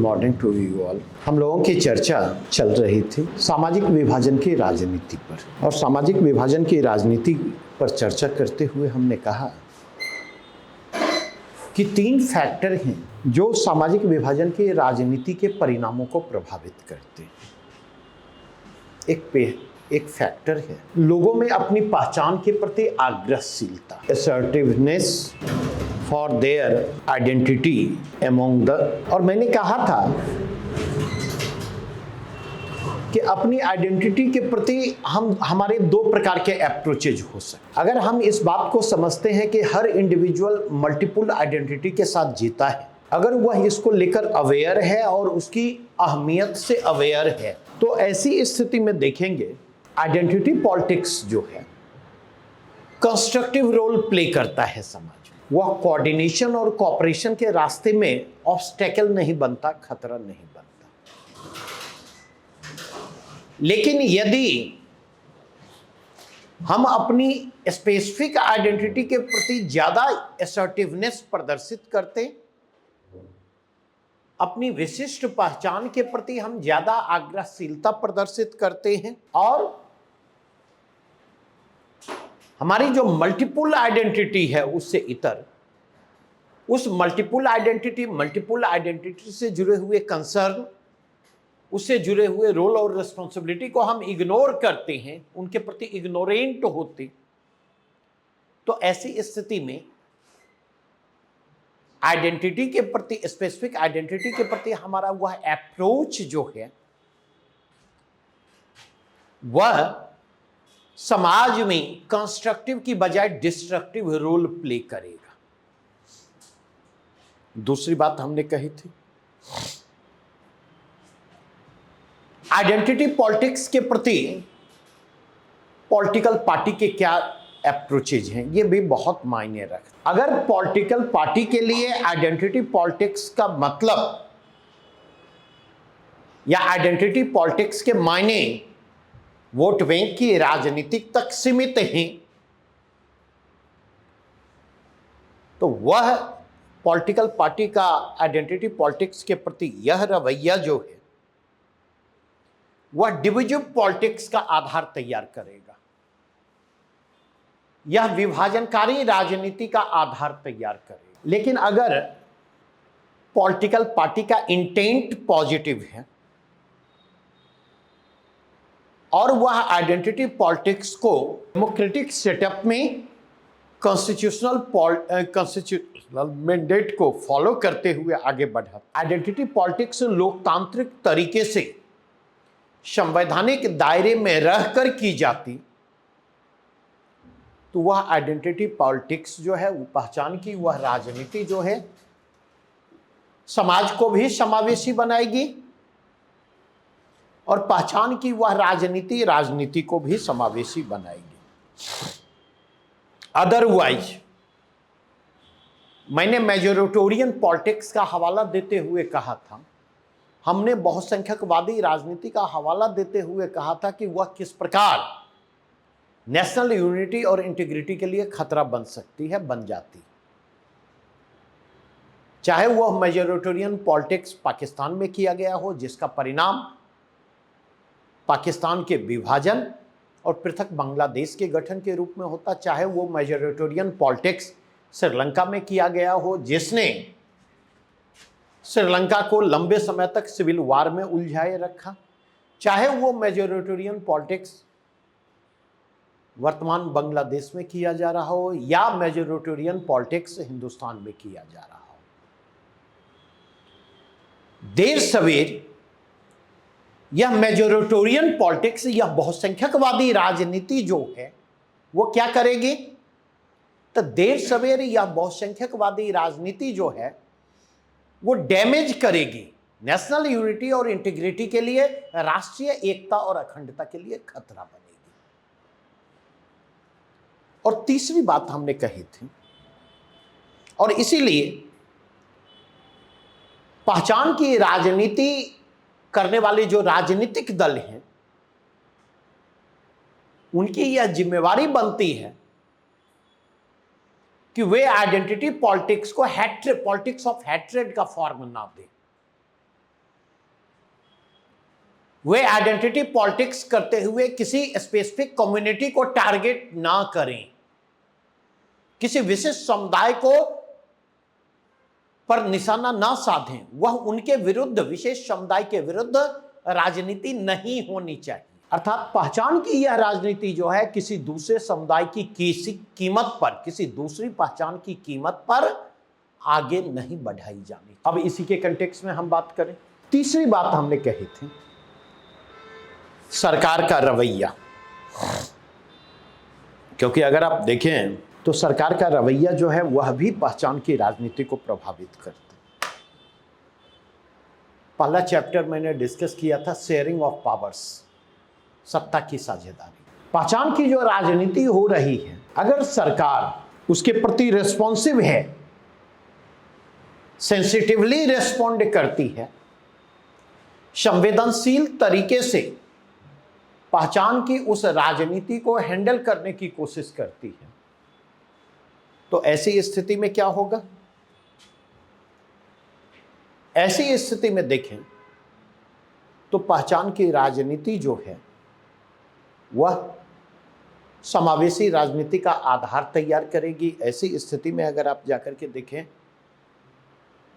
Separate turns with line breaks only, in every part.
Morning to you all. हम लोगों की चर्चा चल रही थी सामाजिक विभाजन की राजनीति पर, और सामाजिक विभाजन की राजनीति पर चर्चा करते हुए हमने कहा कि 3 फैक्टर हैं जो सामाजिक विभाजन की राजनीति के परिणामों को प्रभावित करते हैं। एक फैक्टर है लोगों में अपनी पहचान के प्रति आग्रहशीलता, assertiveness for their identity among the. और मैंने कहा था कि अपनी आइडेंटिटी के प्रति हमारे 2 प्रकार के अप्रोचेज हो सकते। अगर हम इस बात को समझते हैं कि हर इंडिविजुअल मल्टीपल आइडेंटिटी के साथ जीता है, अगर वह इसको लेकर अवेयर है और उसकी अहमियत से अवेयर है, तो ऐसी स्थिति में देखेंगे आइडेंटिटी पॉलिटिक्स जो है कंस्ट्रक्टिव रोल प्ले करता है समाज में। वह कोऑर्डिनेशन और कोऑपरेशन के रास्ते में ऑब्स्टेकल नहीं बनता, खतरा नहीं बनता। लेकिन यदि हम अपनी स्पेसिफिक आइडेंटिटी के प्रति ज्यादा असर्टिवनेस प्रदर्शित करते, अपनी विशिष्ट पहचान के प्रति हम ज्यादा आग्रहशीलता प्रदर्शित करते हैं, और हमारी जो मल्टीपल आइडेंटिटी है उससे इतर, उस मल्टीपल आइडेंटिटी से जुड़े हुए कंसर्न, उससे जुड़े हुए रोल और रिस्पॉन्सिबिलिटी को हम इग्नोर करते हैं, उनके प्रति इग्नोरेंट होते, तो ऐसी स्थिति में आइडेंटिटी के प्रति, स्पेसिफिक आइडेंटिटी के प्रति हमारा वह अप्रोच जो है वह समाज में कंस्ट्रक्टिव की बजाय डिस्ट्रक्टिव रोल प्ले करेगा। दूसरी बात हमने कही थी, आइडेंटिटी पॉलिटिक्स के प्रति पॉलिटिकल पार्टी के क्या अप्रोचेज हैं, ये भी बहुत मायने रखते। अगर पॉलिटिकल पार्टी के लिए आइडेंटिटी पॉलिटिक्स का मतलब या आइडेंटिटी पॉलिटिक्स के मायने वोट बैंक की राजनीतिक तक सीमित हैं, तो वह पॉलिटिकल पार्टी का आइडेंटिटी पॉलिटिक्स के प्रति यह रवैया जो है वह डिविजिव पॉलिटिक्स का आधार तैयार करेगा, यह विभाजनकारी राजनीति का आधार तैयार करेगा। लेकिन अगर पॉलिटिकल पार्टी का इंटेंट पॉजिटिव है और वह आइडेंटिटी पॉलिटिक्स को डेमोक्रेटिक सेटअप में कॉन्स्टिट्यूशनल मैंडेट को फॉलो करते हुए आगे बढ़ा, आइडेंटिटी पॉलिटिक्स लोकतांत्रिक तरीके से संवैधानिक दायरे में रहकर की जाती, तो वह आइडेंटिटी पॉलिटिक्स जो है, वो पहचान की वह राजनीति जो है समाज को भी समावेशी बनाएगी, और पहचान की वह राजनीति को भी समावेशी बनाएगी। अदरवाइज, मैंने मेजोरिटेरियन पॉलिटिक्स का हवाला देते हुए कहा था, हमने बहुसंख्यकवादी राजनीति का हवाला देते हुए कहा था कि वह किस प्रकार नेशनल यूनिटी और इंटीग्रिटी के लिए खतरा बन सकती है, बन जाती। चाहे वह मेजोरिटेरियन पॉलिटिक्स पाकिस्तान में किया गया हो, जिसका परिणाम पाकिस्तान के विभाजन और पृथक बांग्लादेश के गठन के रूप में होता, चाहे वो मेजोरिटेरियन पॉलिटिक्स श्रीलंका में किया गया हो, जिसने श्रीलंका को लंबे समय तक सिविल वार में उलझाए रखा, चाहे वो मेजोरिटेरियन पॉलिटिक्स वर्तमान बांग्लादेश में किया जा रहा हो, या मेजोरिटेरियन पॉलिटिक्स हिंदुस्तान में किया जा रहा हो। देर सवेर यह मेजोरिटेरियन पॉलिटिक्स, यह बहुसंख्यकवादी राजनीति जो है वो क्या करेगी, तो देर सवेर यह बहुसंख्यकवादी राजनीति जो है वो डैमेज करेगी, नेशनल यूनिटी और इंटीग्रिटी के लिए, राष्ट्रीय एकता और अखंडता के लिए खतरा बनेगी। और तीसरी बात हमने कही थी, और इसीलिए पहचान की राजनीति करने वाले जो राजनीतिक दल हैं, उनकी यह जिम्मेवारी बनती है कि वे आइडेंटिटी पॉलिटिक्स को पॉलिटिक्स ऑफ हैट्रेड का फॉर्म ना दें। वे आइडेंटिटी पॉलिटिक्स करते हुए किसी स्पेसिफिक कम्युनिटी को टारगेट ना करें, किसी विशिष्ट समुदाय को पर निशाना ना साधें। वह उनके विरुद्ध, विशेष समुदाय के विरुद्ध राजनीति नहीं होनी चाहिए। अर्थात पहचान की यह राजनीति जो है किसी दूसरे समुदाय की किसी कीमत पर, किसी दूसरी पहचान की कीमत पर आगे नहीं बढ़ाई जानी। अब इसी के कंटेक्स्ट में हम बात करें, तीसरी बात हमने कही थी सरकार का रवैया। क्योंकि अगर आप देखें तो सरकार का रवैया जो है वह भी पहचान की राजनीति को प्रभावित करता है। पहला चैप्टर मैंने डिस्कस किया था शेयरिंग ऑफ पावर्स, सत्ता की साझेदारी। पहचान की जो राजनीति हो रही है, अगर सरकार उसके प्रति रिस्पॉन्सिव है, सेंसिटिवली रिस्पॉन्ड करती है, संवेदनशील तरीके से पहचान की उस राजनीति को हैंडल करने की कोशिश करती है, तो ऐसी स्थिति में क्या होगा? ऐसी स्थिति में देखें तो पहचान की राजनीति जो है वह समावेशी राजनीति का आधार तैयार करेगी। ऐसी स्थिति में अगर आप जाकर के देखें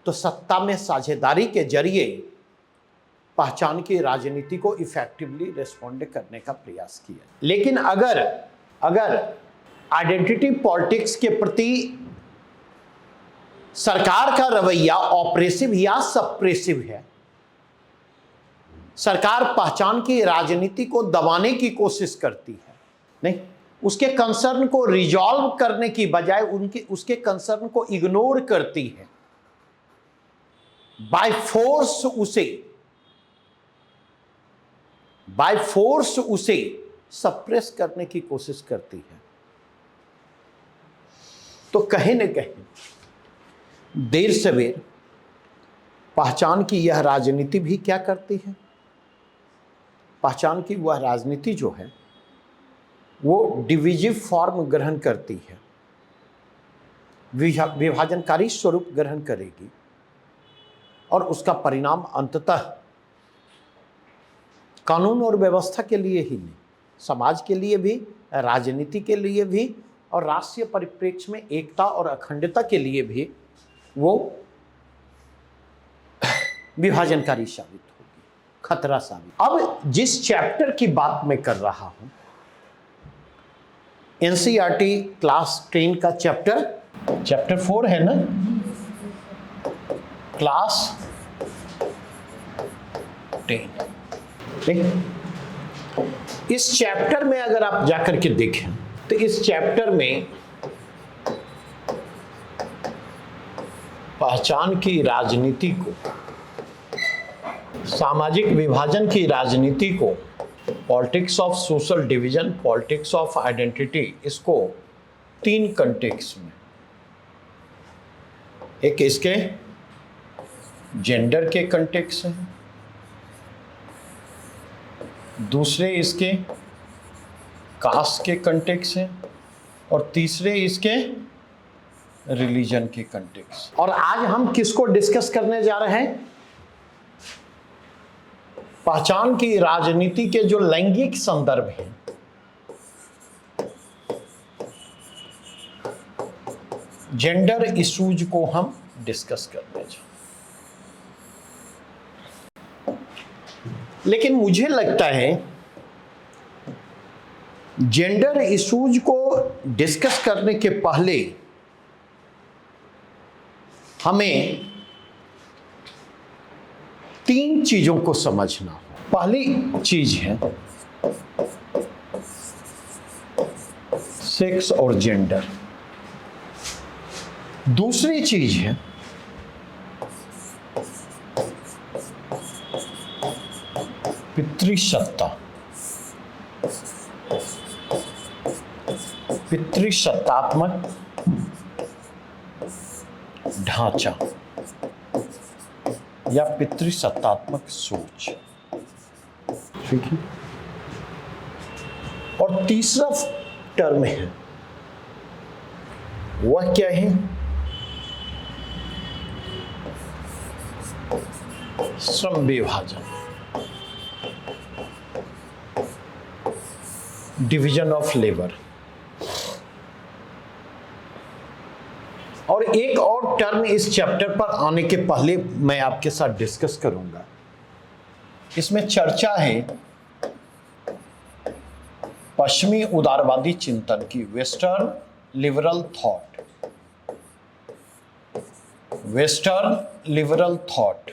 तो सत्ता में साझेदारी के जरिए पहचान की राजनीति को इफेक्टिवली रिस्पॉन्ड करने का प्रयास किया। लेकिन अगर आइडेंटिटी पॉलिटिक्स के प्रति सरकार का रवैया ऑपरेसिव या सप्रेसिव है, सरकार पहचान की राजनीति को दबाने की कोशिश करती है, नहीं, उसके कंसर्न को रिजॉल्व करने की बजाय उसके कंसर्न को इग्नोर करती है, बाय फोर्स उसे सप्रेस करने की कोशिश करती है, तो कहीं न कहीं देर सवेर पहचान की यह राजनीति भी क्या करती है? पहचान की वह राजनीति जो है वो डिविजिव फॉर्म ग्रहण करती है, विभाजनकारी स्वरूप ग्रहण करेगी, और उसका परिणाम अंततः कानून और व्यवस्था के लिए ही नहीं, समाज के लिए भी, राजनीति के लिए भी, और राष्ट्रीय परिप्रेक्ष्य में एकता और अखंडता के लिए भी वो विभाजनकारी साबित होगी, खतरा साबित। अब जिस चैप्टर की बात मैं कर रहा हूं, एनसीईआरटी क्लास 10 का चैप्टर 4 है ना, क्लास 10। इस चैप्टर में अगर आप जाकर के देखें तो इस चैप्टर में पहचान की राजनीति को, सामाजिक विभाजन की राजनीति को, politics of social division, politics of identity, इसको 3 कंटेक्स्ट में, एक इसके जेंडर के कंटेक्स्ट हैं, दूसरे इसके कास्ट के कंटेक्स्ट हैं, और तीसरे इसके रिलीजन के कंटेक्स्ट। और आज हम किसको डिस्कस करने जा रहे हैं? पहचान की राजनीति के जो लैंगिक संदर्भ हैं, जेंडर इश्यूज को हम डिस्कस करने जा। लेकिन मुझे लगता है जेंडर इश्यूज को डिस्कस करने के पहले हमें 3 चीजों को समझना हो। पहली चीज है सेक्स और जेंडर, दूसरी चीज है पितृसत्ता, पितृसत्तात्मक ढांचा या पितृसत्तात्मक सोच, ठीक है। और तीसरा टर्म है, वह क्या है? श्रम विभाजन। Division of labour. और एक और टर्म इस चैप्टर पर आने के पहले मैं आपके साथ डिस्कस करूंगा। इसमें चर्चा है पश्चिमी उदारवादी चिंतन की, western liberal thought, western liberal thought.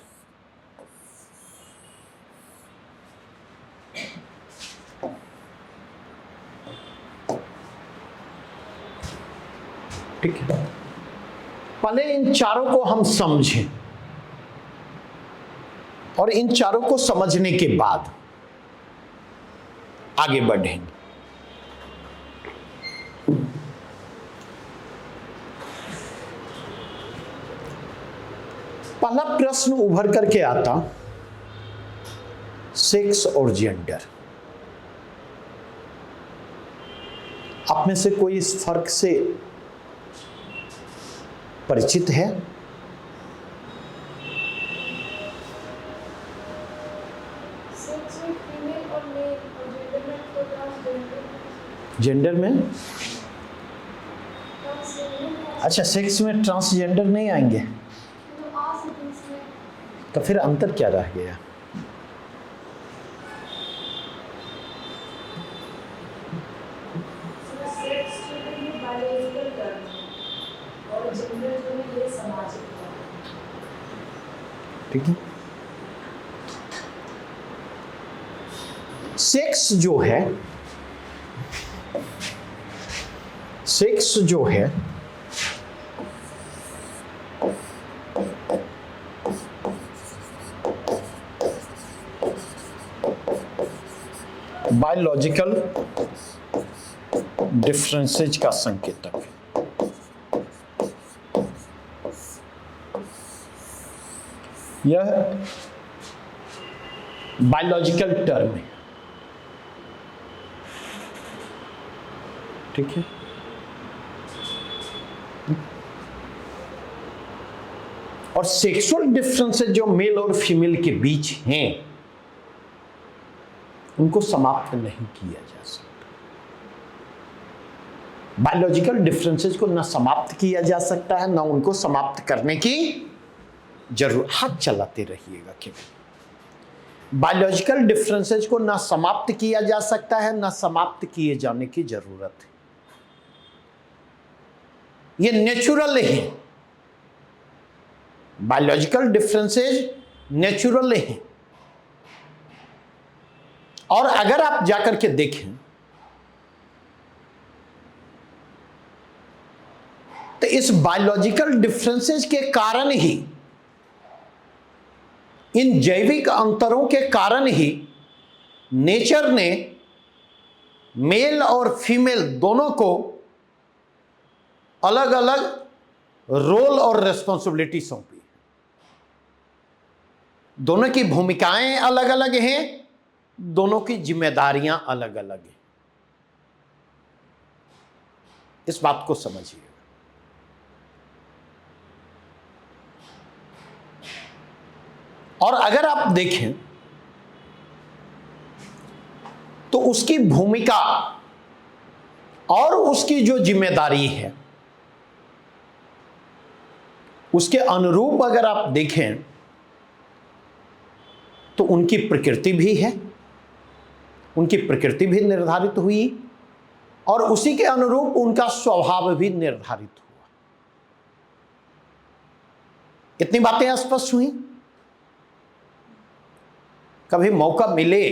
ठीक है, पहले इन चारों को हम समझें और इन चारों को समझने के बाद आगे बढ़ेंगे। पहला प्रश्न उभर करके आता सेक्स और जेंडर। आप में से कोई इस फर्क से परिचित है? जेंडर में? अच्छा, सेक्स में ट्रांसजेंडर नहीं आएंगे तो फिर अंतर क्या रह गया? ठीक है, सेक्स जो है, सेक्स जो है बायोलॉजिकल डिफरेंसेज का संकेतक है। यह बायोलॉजिकल टर्म है। ठीक है, और सेक्सुअल डिफरेंसेस जो मेल और फीमेल के बीच हैं उनको समाप्त नहीं किया जा सकता। बायोलॉजिकल डिफरेंसेस को ना समाप्त किया जा सकता है, ना उनको समाप्त करने की जरूर। हाथ चलाते रहिएगा केवल। बायोलॉजिकल डिफरेंसेस को ना समाप्त किया जा सकता है, ना समाप्त किए जाने की जरूरत है। ये नेचुरल है। बायोलॉजिकल डिफरेंसेस नेचुरल है। और अगर आप जाकर के देखें तो इस बायोलॉजिकल डिफरेंसेस के कारण ही, इन जैविक अंतरों के कारण ही नेचर ने मेल और फीमेल दोनों को अलग अलग रोल और रिस्पॉन्सिबिलिटी सौंपी। दोनों की भूमिकाएं अलग अलग हैं, दोनों की जिम्मेदारियां अलग अलग हैं। इस बात को समझिए। और अगर आप देखें तो उसकी भूमिका और उसकी जो जिम्मेदारी है उसके अनुरूप अगर आप देखें तो उनकी प्रकृति भी है, उनकी प्रकृति भी निर्धारित हुई और उसी के अनुरूप उनका स्वभाव भी निर्धारित हुआ। इतनी बातें स्पष्ट हुई। कभी मौका मिले,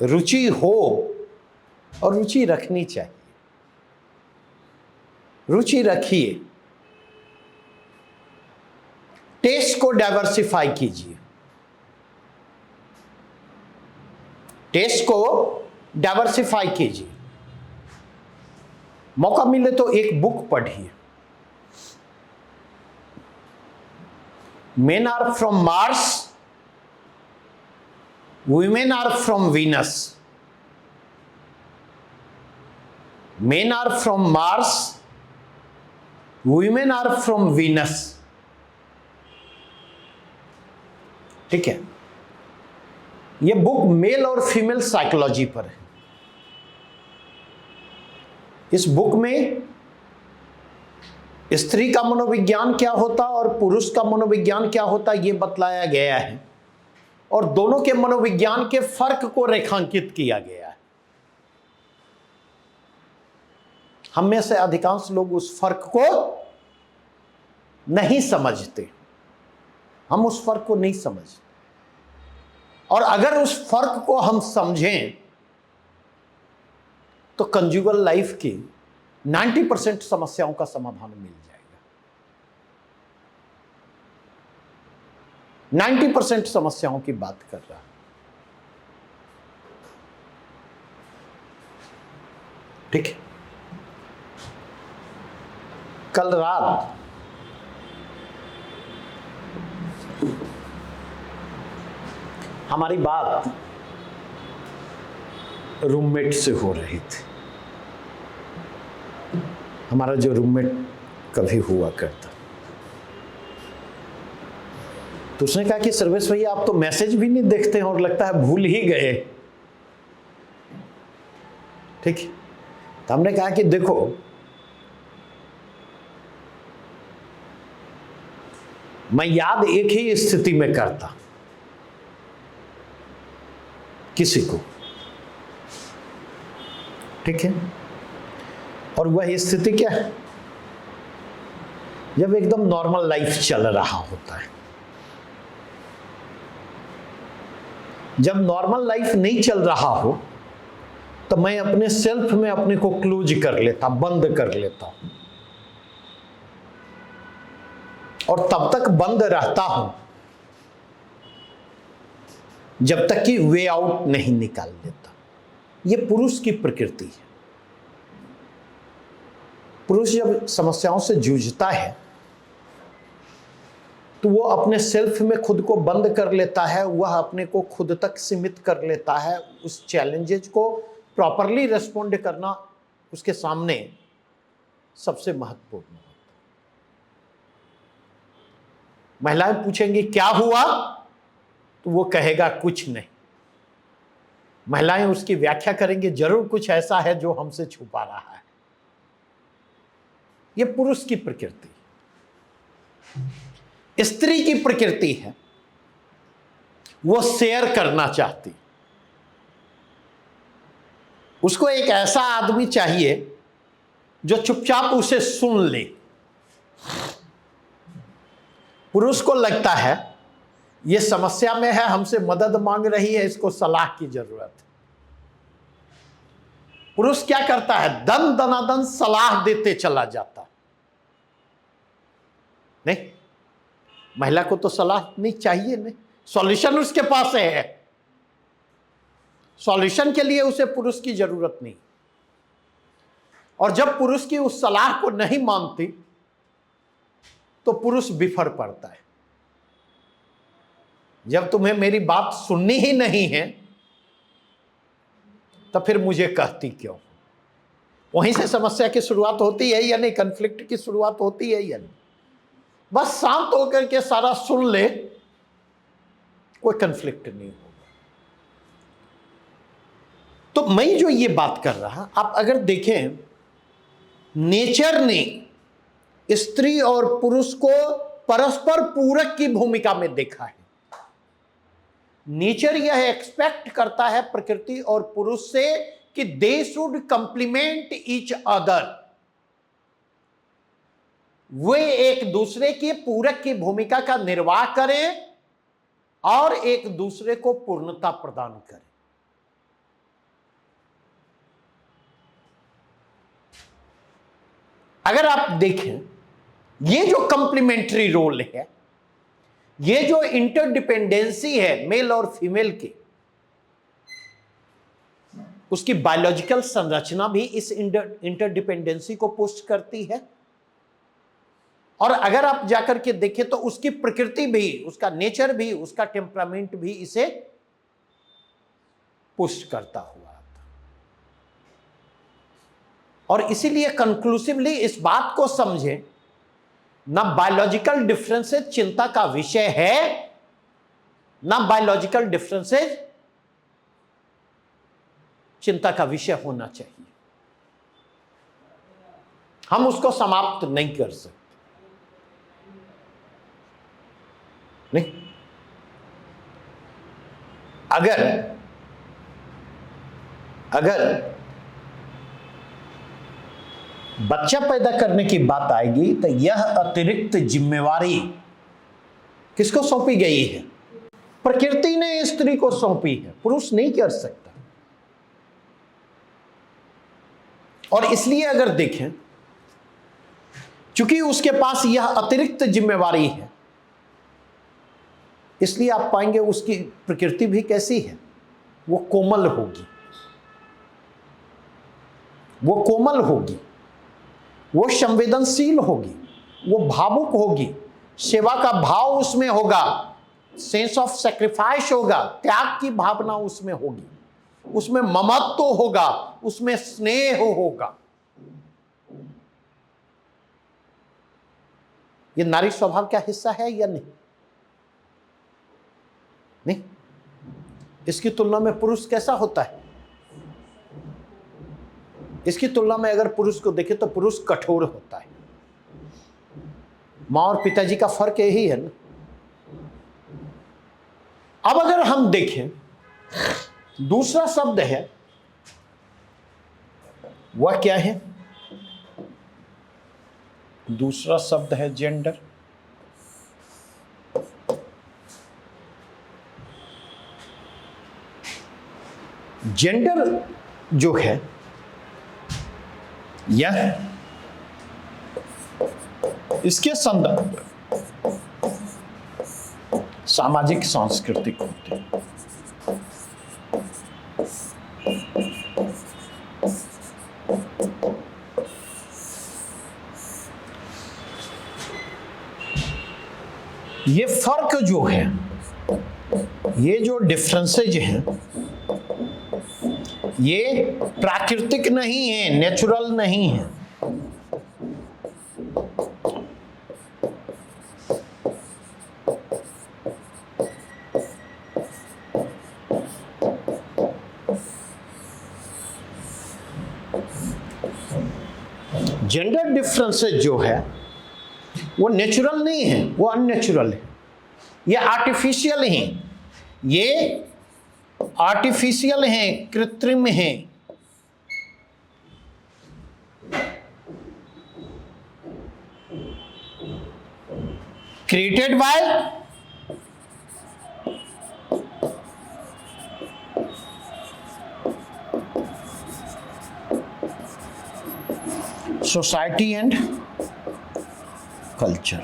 रुचि हो, और रुचि रखनी चाहिए, रुचि रखिए, टेस्ट को डाइवर्सिफाई कीजिए, टेस्ट को डाइवर्सिफाई कीजिए। मौका मिले तो एक बुक पढ़िए, men are from Mars, women are from Venus. Men are from Mars, women are from Venus. ठीक है, ये बुक मेल और फीमेल साइकोलॉजी पर है। इस बुक में स्त्री का मनोविज्ञान क्या होता और पुरुष का मनोविज्ञान क्या होता ये बतलाया गया है, और दोनों के मनोविज्ञान के फर्क को रेखांकित किया गया है। हम में से अधिकांश लोग उस फर्क को नहीं समझते, हम उस फर्क को नहीं समझते, और अगर उस फर्क को हम समझें तो कंजुगल लाइफ की 90% समस्याओं का समाधान मिल जाएगा। 90% समस्याओं की बात कर रहा है। ठीक है, कल रात हमारी बात रूममेट से हो रही थी। हमारा जो रूममेट कभी हुआ करता, तो उसने कहा कि सर्वेश भैया आप तो मैसेज भी नहीं देखते हैं और लगता है भूल ही गए। ठीक है, तो हमने कहा कि देखो मैं याद एक ही स्थिति में करता किसी को, ठीक है, और वह स्थिति क्या है, जब एकदम नॉर्मल लाइफ चल रहा होता है। जब नॉर्मल लाइफ नहीं चल रहा हो तो मैं अपने सेल्फ में अपने को क्लोज कर लेता, बंद कर लेता हूं, और तब तक बंद रहता हूं जब तक कि वे आउट नहीं निकाल लेता। यह पुरुष की प्रकृति है। पुरुष जब समस्याओं से जूझता है तो वो अपने सेल्फ में खुद को बंद कर लेता है, वह अपने को खुद तक सीमित कर लेता है। उस चैलेंजेस को प्रॉपरली रिस्पॉन्ड करना उसके सामने सबसे महत्वपूर्ण होता है। महिलाएं पूछेंगी क्या हुआ, तो वो कहेगा कुछ नहीं। महिलाएं उसकी व्याख्या करेंगी जरूर कुछ ऐसा है जो हमसे छुपा रहा है। यह पुरुष की प्रकृति। स्त्री की प्रकृति है, वो शेयर करना चाहती। उसको एक ऐसा आदमी चाहिए जो चुपचाप उसे सुन ले। पुरुष को लगता है ये समस्या में है, हमसे मदद मांग रही है, इसको सलाह की जरूरत है। पुरुष क्या करता है, दन दनादन सलाह देते चला जाता। नहीं, महिला को तो सलाह नहीं चाहिए, नहीं, सॉल्यूशन उसके पास है। सॉल्यूशन के लिए उसे पुरुष की जरूरत नहीं। और जब पुरुष की उस सलाह को नहीं मानती तो पुरुष बिफर पड़ता है। जब तुम्हें मेरी बात सुननी ही नहीं है तो फिर मुझे कहती क्यों। वहीं से समस्या की शुरुआत होती है या नहीं, कन्फ्लिक्ट की शुरुआत होती है या नहीं। बस शांत होकर के सारा सुन ले, कोई कन्फ्लिक्ट नहीं होगा। तो मैं जो ये बात कर रहा, आप अगर देखें, नेचर ने स्त्री और पुरुष को परस्पर पूरक की भूमिका में देखा है। नेचर यह एक्सपेक्ट करता है प्रकृति और पुरुष से कि they should complement each other. वे एक दूसरे के पूरक की भूमिका का निर्वाह करें और एक दूसरे को पूर्णता प्रदान करें। अगर आप देखें, ये जो कंप्लीमेंट्री रोल है, ये जो इंटरडिपेंडेंसी है मेल और फीमेल की, उसकी बायोलॉजिकल संरचना भी इस इंटरडिपेंडेंसी को पुष्ट करती है। और अगर आप जाकर के देखें तो उसकी प्रकृति भी, उसका नेचर भी, उसका टेम्परामेंट भी इसे पुष्ट करता हुआ। और इसीलिए कंक्लूसिवली इस बात को समझें, ना बायोलॉजिकल डिफरेंसेस चिंता का विषय है, ना बायोलॉजिकल डिफरेंसेस चिंता का विषय होना चाहिए। हम उसको समाप्त नहीं कर सकते, नहीं। अगर बच्चा पैदा करने की बात आएगी तो यह अतिरिक्त जिम्मेवारी किसको सौंपी गई है? प्रकृति ने स्त्री को सौंपी है, पुरुष नहीं कर सकता। और इसलिए अगर देखें, चूंकि उसके पास यह अतिरिक्त जिम्मेवारी है, इसलिए आप पाएंगे उसकी प्रकृति भी कैसी है? वो कोमल होगी, वो कोमल होगी, वो संवेदनशील होगी, वो भावुक होगी, सेवा का भाव उसमें होगा, सेंस ऑफ सैक्रिफाइस होगा, त्याग की भावना उसमें होगी, उसमें ममत्व होगा, उसमें स्नेह होगा। ये नारी स्वभाव का हिस्सा है या नहीं? नहीं। इसकी तुलना में पुरुष कैसा होता है? इसकी तुलना में अगर पुरुष को देखें तो पुरुष कठोर होता है। मां और पिताजी का फर्क यही है ना। अब अगर हम देखें, दूसरा शब्द है, वह क्या है? दूसरा शब्द है जेंडर। जेंडर जो है यह इसके संदर्भ सामाजिक सांस्कृतिक होते हैं। ये फर्क जो है, ये जो डिफरेंसेज हैं, ये प्राकृतिक नहीं है, नेचुरल नहीं है। जेंडर डिफरेंसेज जो है वो नेचुरल नहीं है, वो अननेचुरल है, ये आर्टिफिशियल हैं, ये आर्टिफिशियल हैं, कृत्रिम हैं। Created by society and culture.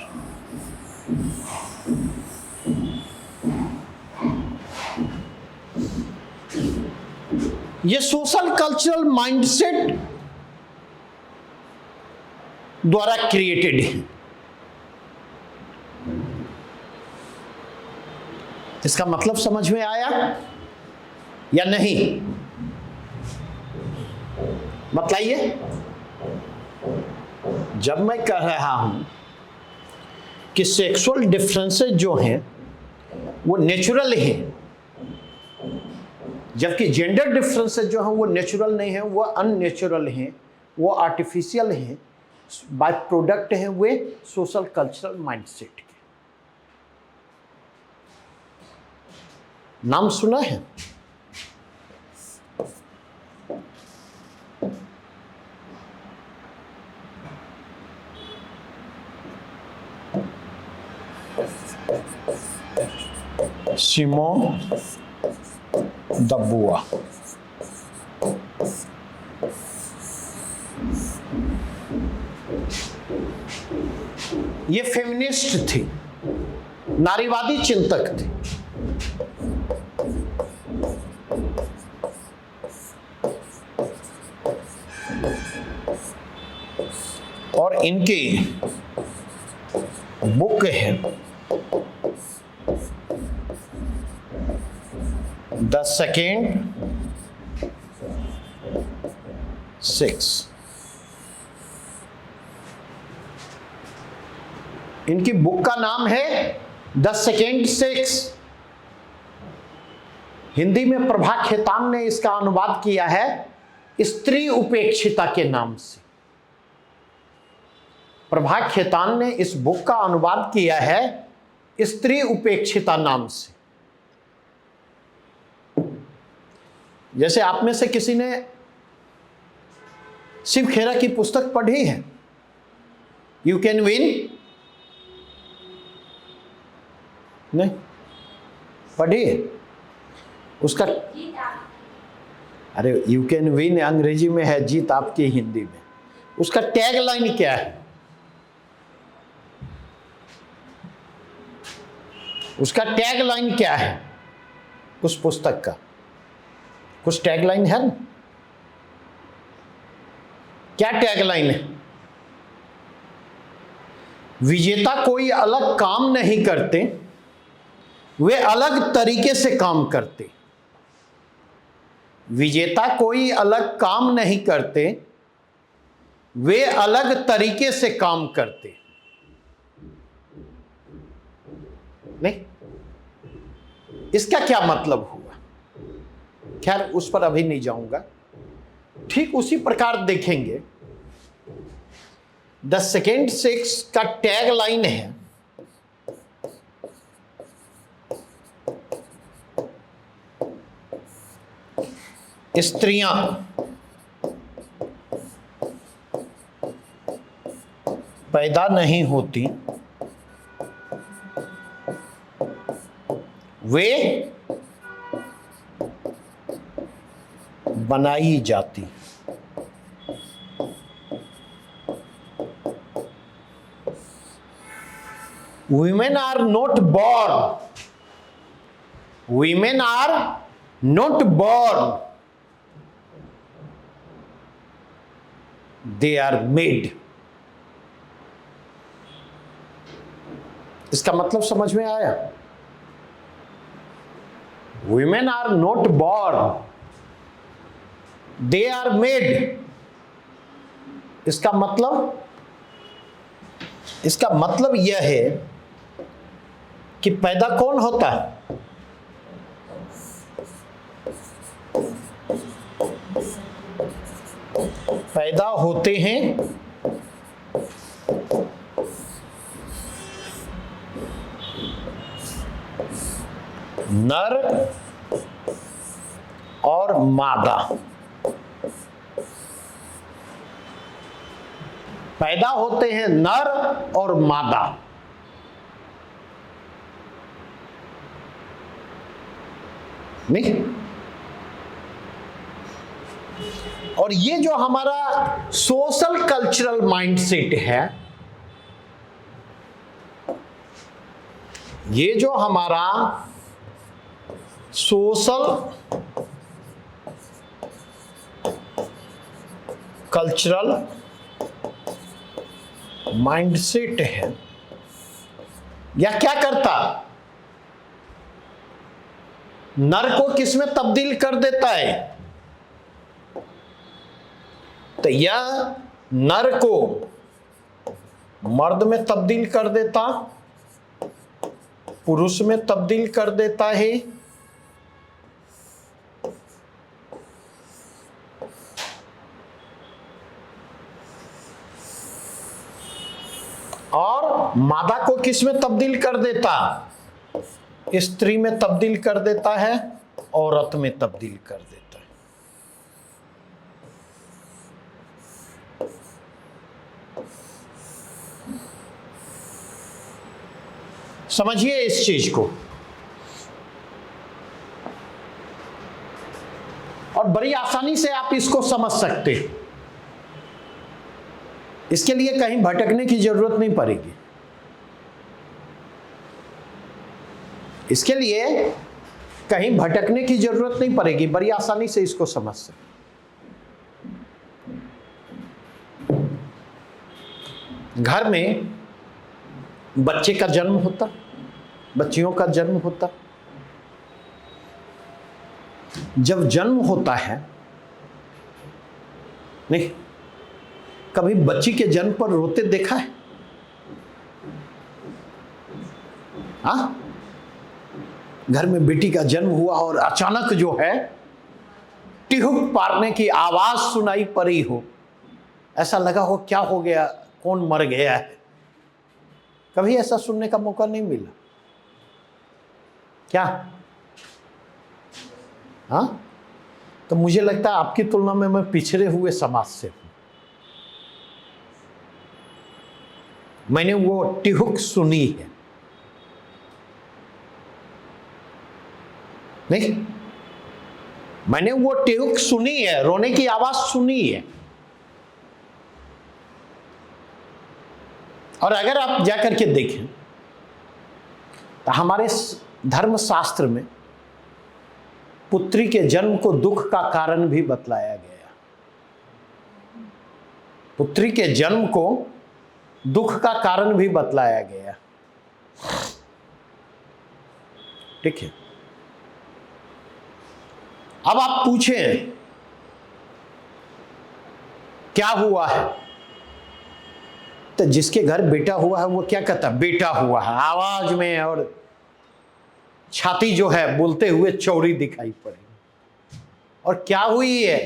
ये सोशल कल्चरल माइंडसेट द्वारा क्रिएटेड है। इसका मतलब समझ में आया या नहीं? बताइए। जब मैं कह रहा हूं कि सेक्सुअल डिफरेंसेस जो हैं वो नेचुरल हैं, जबकि जेंडर डिफरेंसेस जो हैं वो नेचुरल नहीं है, वो अननेचुरल हैं, वो आर्टिफिशियल हैं, बाय प्रोडक्ट हैं वे सोशल कल्चरल माइंडसेट के। नाम सुना है? सिमोन द बुआ। ये फेमिनिस्ट थी, नारीवादी चिंतक थे। और इनकी बुक है द सेकेंड सेक्स। इनकी बुक का नाम है द सेकेंड सेक्स। हिंदी में प्रभा खेतान ने इसका अनुवाद किया है स्त्री उपेक्षिता के नाम से। प्रभा खेतान ने इस बुक का अनुवाद किया है स्त्री उपेक्षिता नाम से। जैसे आप में से किसी ने शिव खेरा की पुस्तक पढ़ी है, यू कैन विन? नहीं पढ़ी है उसका? अरे यू कैन विन अंग्रेजी में है, जीत आपकी हिंदी में। उसका टैग लाइन क्या है? उसका टैग लाइन क्या है उस पुस्तक का? कुछ टैग लाइन है ना? क्या टैग लाइन है? विजेता कोई अलग काम नहीं करते, वे अलग तरीके से काम करते। विजेता कोई अलग काम नहीं करते, वे अलग तरीके से काम करते। नहीं, इसका क्या मतलब हुआ? खैर उस पर अभी नहीं जाऊंगा। ठीक उसी प्रकार देखेंगे द सेकेंड सेक्स का टैग लाइन है स्त्रियां पैदा नहीं होती, वे बनाई जाती। Women are not born. Women are not born. They are made. इसका मतलब समझ में आया? Women are not born. They are made. इसका मतलब यह है कि पैदा कौन होता है? पैदा होते हैं नर और मादा। पैदा होते हैं नर और मादा। नहीं, और ये जो हमारा सोशल कल्चरल माइंडसेट है, ये जो हमारा सोशल कल्चरल माइंडसेट है, या क्या करता? नर को किस में तब्दील कर देता है? तो यह नर को मर्द में तब्दील कर देता, पुरुष में तब्दील कर देता है, और मादा को किस में तब्दील कर देता? स्त्री में तब्दील कर देता है, औरत में तब्दील कर देता है। समझिए इस चीज को, और बड़ी आसानी से आप इसको समझ सकते हैं। इसके लिए कहीं भटकने की जरूरत नहीं पड़ेगी। इसके लिए कहीं भटकने की जरूरत नहीं पड़ेगी, बड़ी आसानी से इसको समझ सकते। घर में बच्चे का जन्म होता, बच्चियों का जन्म होता। जब जन्म होता है, नहीं, कभी बच्ची के जन्म पर रोते देखा है? हाँ, घर में बेटी का जन्म हुआ और अचानक जो है टिहुक पारने की आवाज सुनाई पड़ी हो, ऐसा लगा हो क्या हो गया, कौन मर गया है। कभी ऐसा सुनने का मौका नहीं मिला क्या? हाँ, तो मुझे लगता है आपकी तुलना में मैं पिछड़े हुए समाज से हूं। मैंने वो टिहुक सुनी है, नहीं, मैंने वो टिहुक सुनी है, रोने की आवाज सुनी है। और अगर आप जाकर के देखें तो हमारे धर्म शास्त्र में पुत्री के जन्म को दुख का कारण भी बतलाया गया। पुत्री के जन्म को दुख का कारण भी बतलाया गया। ठीक है, अब आप पूछें क्या हुआ है, तो जिसके घर बेटा हुआ है वो क्या कहता है? बेटा हुआ है, आवाज में और छाती जो है बोलते हुए चौड़ी दिखाई पड़ेगी। और क्या हुई है?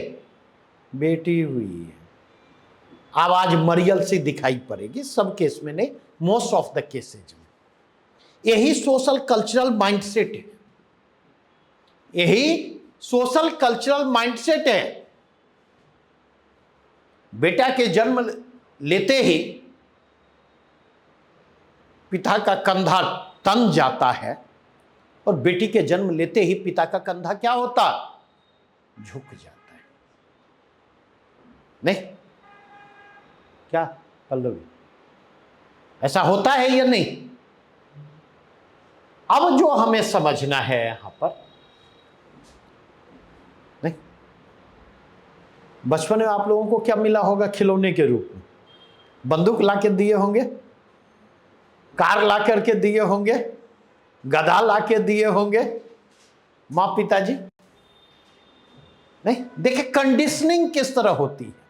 बेटी हुई है, आवाज मरियल सी दिखाई पड़ेगी। सब केस में नहीं, मोस्ट ऑफ द केसेज में। यही सोशल कल्चरल माइंडसेट है, यही सोशल कल्चरल माइंडसेट है। बेटा के जन्म लेते ही पिता का कंधा तन जाता है, और बेटी के जन्म लेते ही पिता का कंधा क्या होता? झुक जाता है। नहीं क्या पल्लवी, ऐसा होता है या नहीं? अब जो हमें समझना है यहां पर, नहीं, बचपन में आप लोगों को क्या मिला होगा खिलौने के रूप में? बंदूक ला के दिए होंगे, कार ला करके दिए होंगे, गधा ला के दिए होंगे मां पिताजी। नहीं, देखिए कंडीशनिंग किस तरह होती है।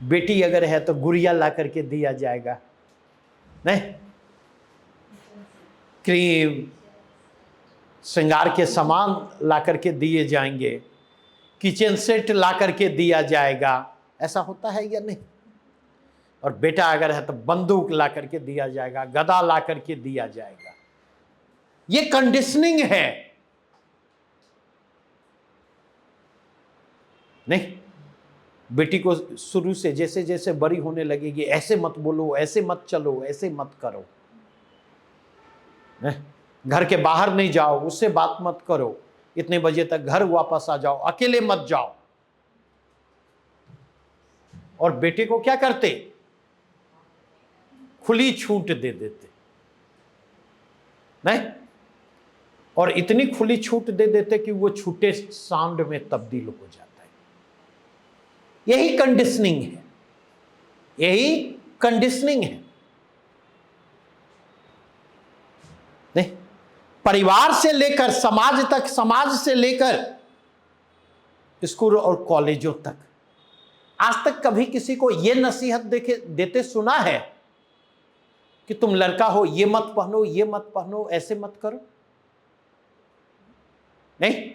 बेटी अगर है तो गुड़िया ला करके दिया जाएगा, नहीं, क्रीम श्रृंगार के सामान ला करके दिए जाएंगे, किचन सेट ला करके दिया जाएगा। ऐसा होता है या नहीं? और बेटा अगर है तो बंदूक ला करके दिया जाएगा, गदा ला करके दिया जाएगा। ये कंडीशनिंग है, नहीं? बेटी को शुरू से जैसे जैसे बड़ी होने लगेगी, ऐसे मत बोलो, ऐसे मत चलो, ऐसे मत करो, घर के बाहर नहीं जाओ, उससे बात मत करो, इतने बजे तक घर वापस आ जाओ, अकेले मत जाओ। और बेटे को क्या करते? खुली छूट दे देते, नहीं? और इतनी खुली छूट दे देते कि वो छूटे साउंड में तब्दील हो जाता है। यही कंडीशनिंग है, यही कंडीशनिंग है, नहीं? परिवार से लेकर समाज तक, समाज से लेकर स्कूल और कॉलेजों तक। आज तक कभी किसी को यह नसीहत देते सुना है कि तुम लड़का हो, ये मत पहनो, ये मत पहनो, ऐसे मत करो? नहीं।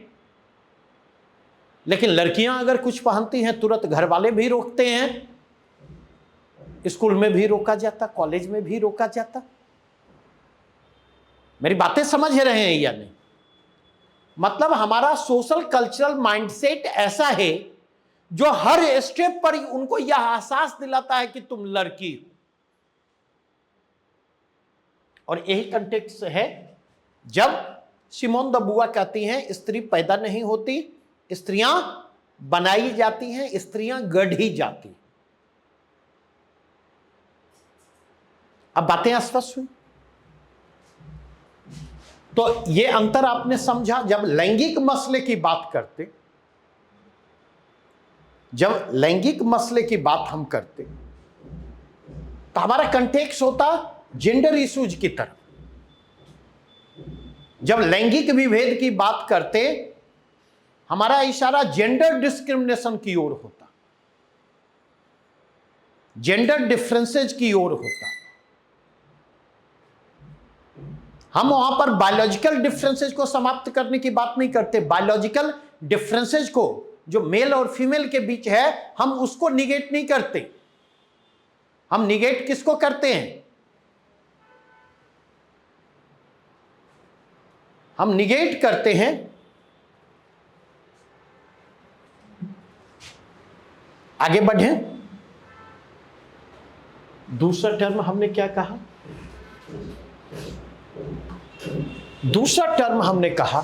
लेकिन लड़कियां अगर कुछ पहनती हैं तुरंत घर वाले भी रोकते हैं, स्कूल में भी रोका जाता, कॉलेज में भी रोका जाता। मेरी बातें समझ रहे हैं या नहीं? मतलब हमारा सोशल कल्चरल माइंडसेट ऐसा है जो हर स्टेप पर उनको यह एहसास दिलाता है कि तुम लड़की हो। और यही कंटेक्स्ट है जब सिमोन द बुआ कहती हैं स्त्री पैदा नहीं होती, स्त्रियां बनाई जाती हैं, स्त्रियां गढ़ी जाती। अब बातें स्पष्ट हुई? तो ये अंतर आपने समझा। जब लैंगिक मसले की बात करते, जब लैंगिक मसले की बात हम करते तो हमारा कंटेक्स्ट होता जेंडर इश्यूज की तरफ। जब लैंगिक विभेद की बात करते हमारा इशारा जेंडर डिस्क्रिमिनेशन की ओर होता, जेंडर डिफरेंसेज की ओर होता। हम वहां पर बायोलॉजिकल डिफरेंसेस को समाप्त करने की बात नहीं करते। बायोलॉजिकल डिफरेंसेस को, जो मेल और फीमेल के बीच है, हम उसको निगेट नहीं करते। हम निगेट किसको करते हैं? हम निगेट करते हैं आगे बढ़े। दूसरा टर्म हमने क्या कहा? दूसरा टर्म हमने कहा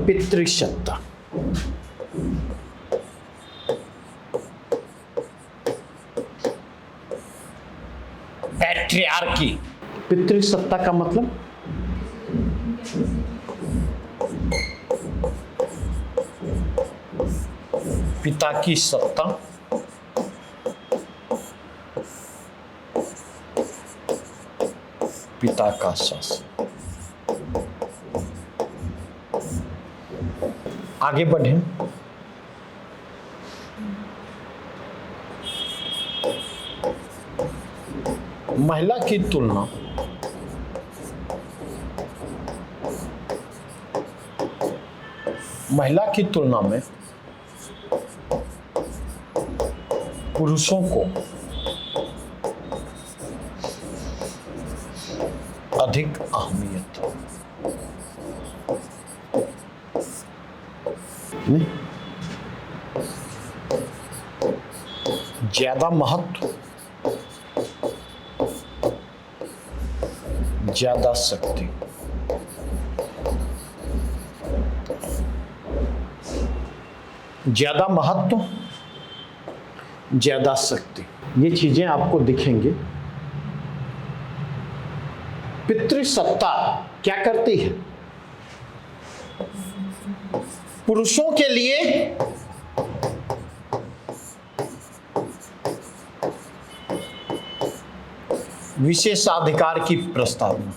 पितृसत्ता। पैट्रियार्की। पितृसत्ता का मतलब पिता की सत्ता, पिता का शासन। आगे बढ़े। महिला की तुलना में पुरुषों को अधिक अहमियत नहीं, ज्यादा महत्व, ज्यादा शक्ति। ज्यादा महत्व, ज्यादा शक्ति, ये चीजें आपको दिखेंगे। पितृसत्ता क्या करती है? पुरुषों के लिए विशेषाधिकार की प्रस्तावना।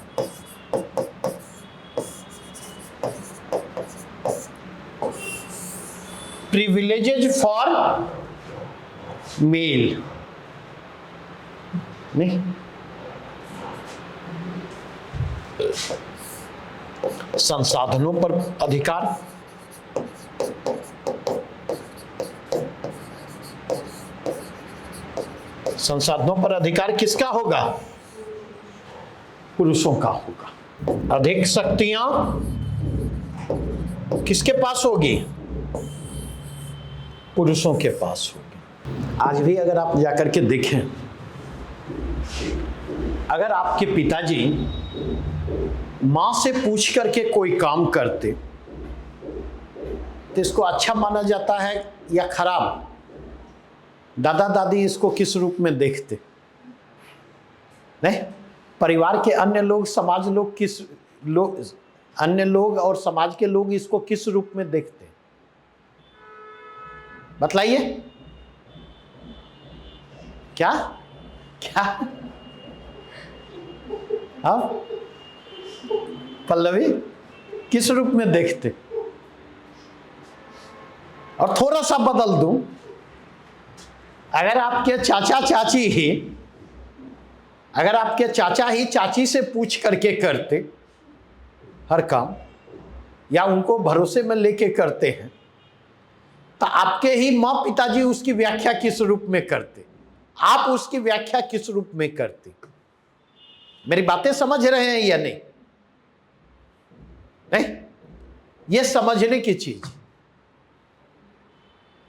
प्रिविलेजेज फॉर मेल, नहीं, संसाधनों पर अधिकार, संसाधनों पर अधिकार किसका होगा? पुरुषों का होगा। अधिक शक्तियां किसके पास होगी? पुरुषों के पास होगी। आज भी अगर आप जाकर के देखें, अगर आपके पिताजी मां से पूछ करके कोई काम करते तो इसको अच्छा माना जाता है या खराब? दादा दादी इसको किस रूप में देखते? नहीं, परिवार के अन्य लोग, समाज लोग, किस लोग, अन्य लोग और समाज के लोग इसको किस रूप में देखते? बतलाइए। क्या क्या? हाँ पल्लवी, किस रूप में देखते? और थोड़ा सा बदल दूं, अगर आपके चाचा चाची ही, अगर आपके चाचा ही चाची से पूछ करके करते हर काम, या उनको भरोसे में लेके करते हैं, तो आपके ही मां पिताजी उसकी व्याख्या किस रूप में करते? आप उसकी व्याख्या किस रूप में करते? मेरी बातें समझ रहे हैं या नहीं? नहीं, ये समझने की चीज।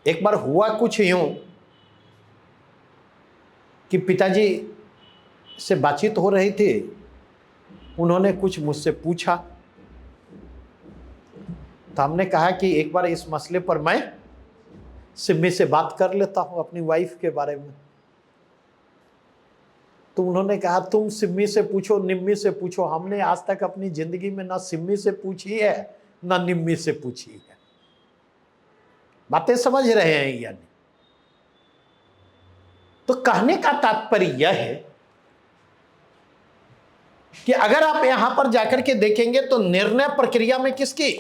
एक बार हुआ कुछ यूं कि पिताजी से बातचीत हो रही थी, उन्होंने कुछ मुझसे पूछा, तो हमने कहा कि एक बार इस मसले पर मैं सिम्मी से बात कर लेता हूं अपनी वाइफ के बारे में। तो उन्होंने कहा तुम सिम्मी से पूछो, निम्मी से पूछो। हमने आज तक अपनी जिंदगी में ना सिम्मी से पूछी है ना निम्मी से पूछी है। बातें समझ रहे हैं या नहीं? तो कहने का तात्पर्य यह है कि अगर आप यहां पर जाकर के देखेंगे तो निर्णय प्रक्रिया में किसकी?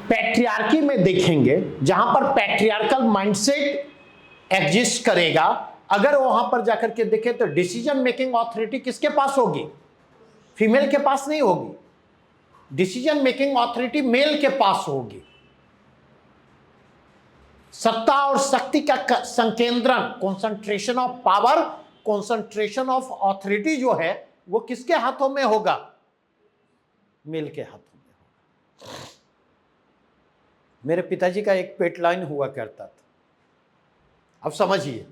पैट्रियार्की में देखेंगे, जहां पर पैट्रियार्कल माइंडसेट एग्जिस्ट करेगा। अगर वहां पर जाकर के देखें तो डिसीजन मेकिंग ऑथोरिटी किसके पास होगी? फीमेल के पास नहीं होगी। डिसीजन मेकिंग ऑथोरिटी मेल के पास होगी। सत्ता और शक्ति का संकेंद्रण, concentration of power, concentration of authority जो है वो किसके हाथों में होगा? मेल के हाथों में होगा। मेरे पिताजी का एक पेट लाइन हुआ करता था। अब समझिए,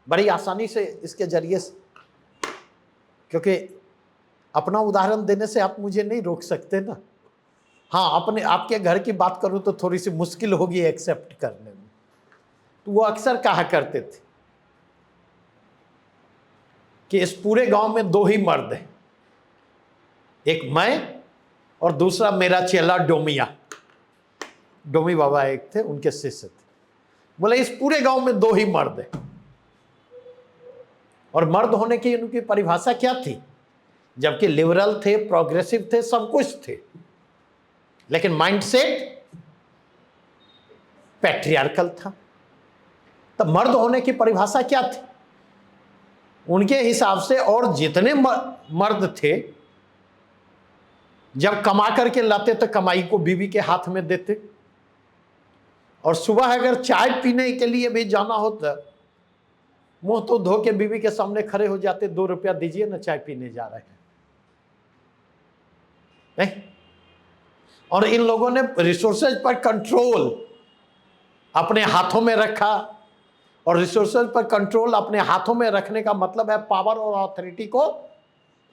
बड़ी आसानी से इसके जरिए, क्योंकि अपना उदाहरण देने से आप मुझे नहीं रोक सकते ना। हाँ, अपने आपके घर की बात करूं तो थोड़ी सी मुश्किल होगी एक्सेप्ट करने में। तो वो अक्सर कहा करते थे कि इस पूरे गांव में दो ही मर्द हैं, एक मैं और दूसरा मेरा चेला डोमिया। डोमी बाबा एक थे, उनके शिष्य थे। बोले इस पूरे गांव में दो ही मर्द हैं। और मर्द होने की उनकी परिभाषा क्या थी? जबकि लिबरल थे, प्रोग्रेसिव थे, सब कुछ थे, लेकिन माइंडसेट पैट्रियार्कल था। तब मर्द होने की परिभाषा क्या थी उनके हिसाब से? और जितने मर्द थे जब कमा करके लाते तो कमाई को बीवी के हाथ में देते, और सुबह अगर चाय पीने के लिए भी जाना होता, मुंह तो धो के बीवी के सामने खड़े हो जाते, 2 रुपया दीजिए ना, चाय पीने जा रहे हैं। नहीं? और इन लोगों ने रिसोर्सेज पर कंट्रोल अपने हाथों में रखा, और रिसोर्सेज पर कंट्रोल अपने हाथों में रखने का मतलब है पावर और अथॉरिटी को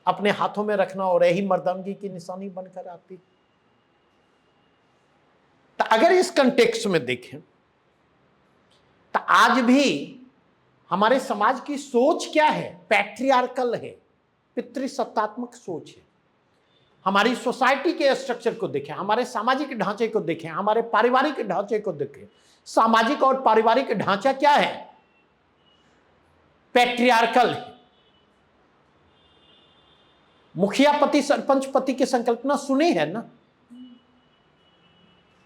अपने हाथों में रखना, और यही मर्दानगी की निशानी बनकर आती। तो अगर इस कंटेक्स्ट में देखें तो आज भी हमारे समाज की सोच क्या है? पैट्रियार्कल है, पितृसत्तात्मक सोच है। हमारी सोसाइटी के स्ट्रक्चर को देखें, हमारे सामाजिक ढांचे को देखें, हमारे पारिवारिक ढांचे को देखें। सामाजिक और पारिवारिक ढांचा क्या है? पैट्रियार्कल है। मुखिया पति सरपंच पति की संकल्पना सुनी है ना?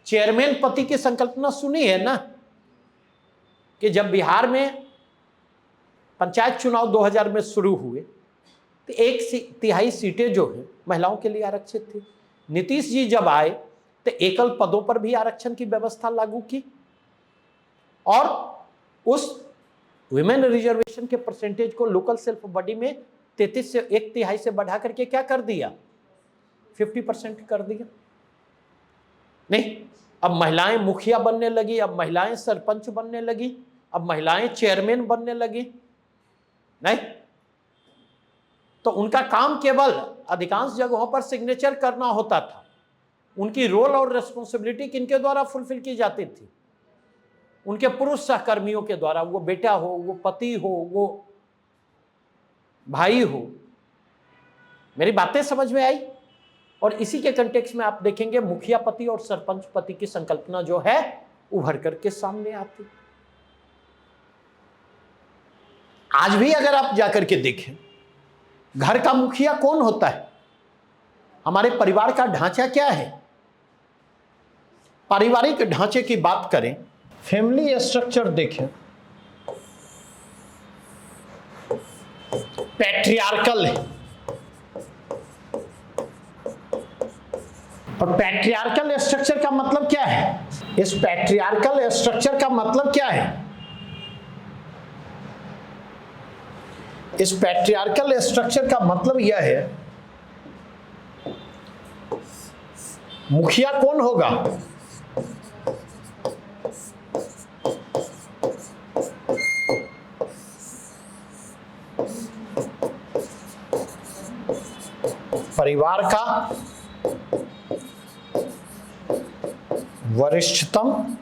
चेयरमैन पति की संकल्पना सुनी है ना? कि जब बिहार में पंचायत चुनाव 2000 में शुरू हुए तो 1/3 सीटें जो है महिलाओं के लिए आरक्षित थी। नीतीश जी जब आए तो एकल पदों पर भी आरक्षण की व्यवस्था लागू की, और उस विमेन रिजर्वेशन के परसेंटेज को लोकल सेल्फ बॉडी में 33 से 1/3 से बढ़ा करके क्या कर दिया? 50% कर दिया। नहीं, अब महिलाएं मुखिया बनने लगी, अब महिलाएं सरपंच बनने लगी, अब महिलाएं चेयरमैन बनने लगी। नहीं, तो उनका काम केवल अधिकांश जगहों पर सिग्नेचर करना होता था। उनकी रोल और रिस्पॉन्सिबिलिटी किनके द्वारा फुलफिल की जाती थी? उनके पुरुष सहकर्मियों के द्वारा। वो बेटा हो, वो पति हो, वो भाई हो। मेरी बातें समझ में आई? और इसी के कंटेक्स्ट में आप देखेंगे मुखिया पति और सरपंच पति की संकल्पना जो है उभर करके सामने आती। आज भी अगर आप जाकर के देखें, घर का मुखिया कौन होता है? हमारे परिवार का ढांचा क्या है? पारिवारिक ढांचे की बात करें, फैमिली स्ट्रक्चर देखें, पैट्रियार्कल है। और पैट्रियार्कल स्ट्रक्चर का मतलब क्या है? इस पैट्रियार्कल स्ट्रक्चर का मतलब क्या है? इस पैट्रियार्कल स्ट्रक्चर का मतलब यह है, मुखिया कौन होगा? परिवार का वरिष्ठतम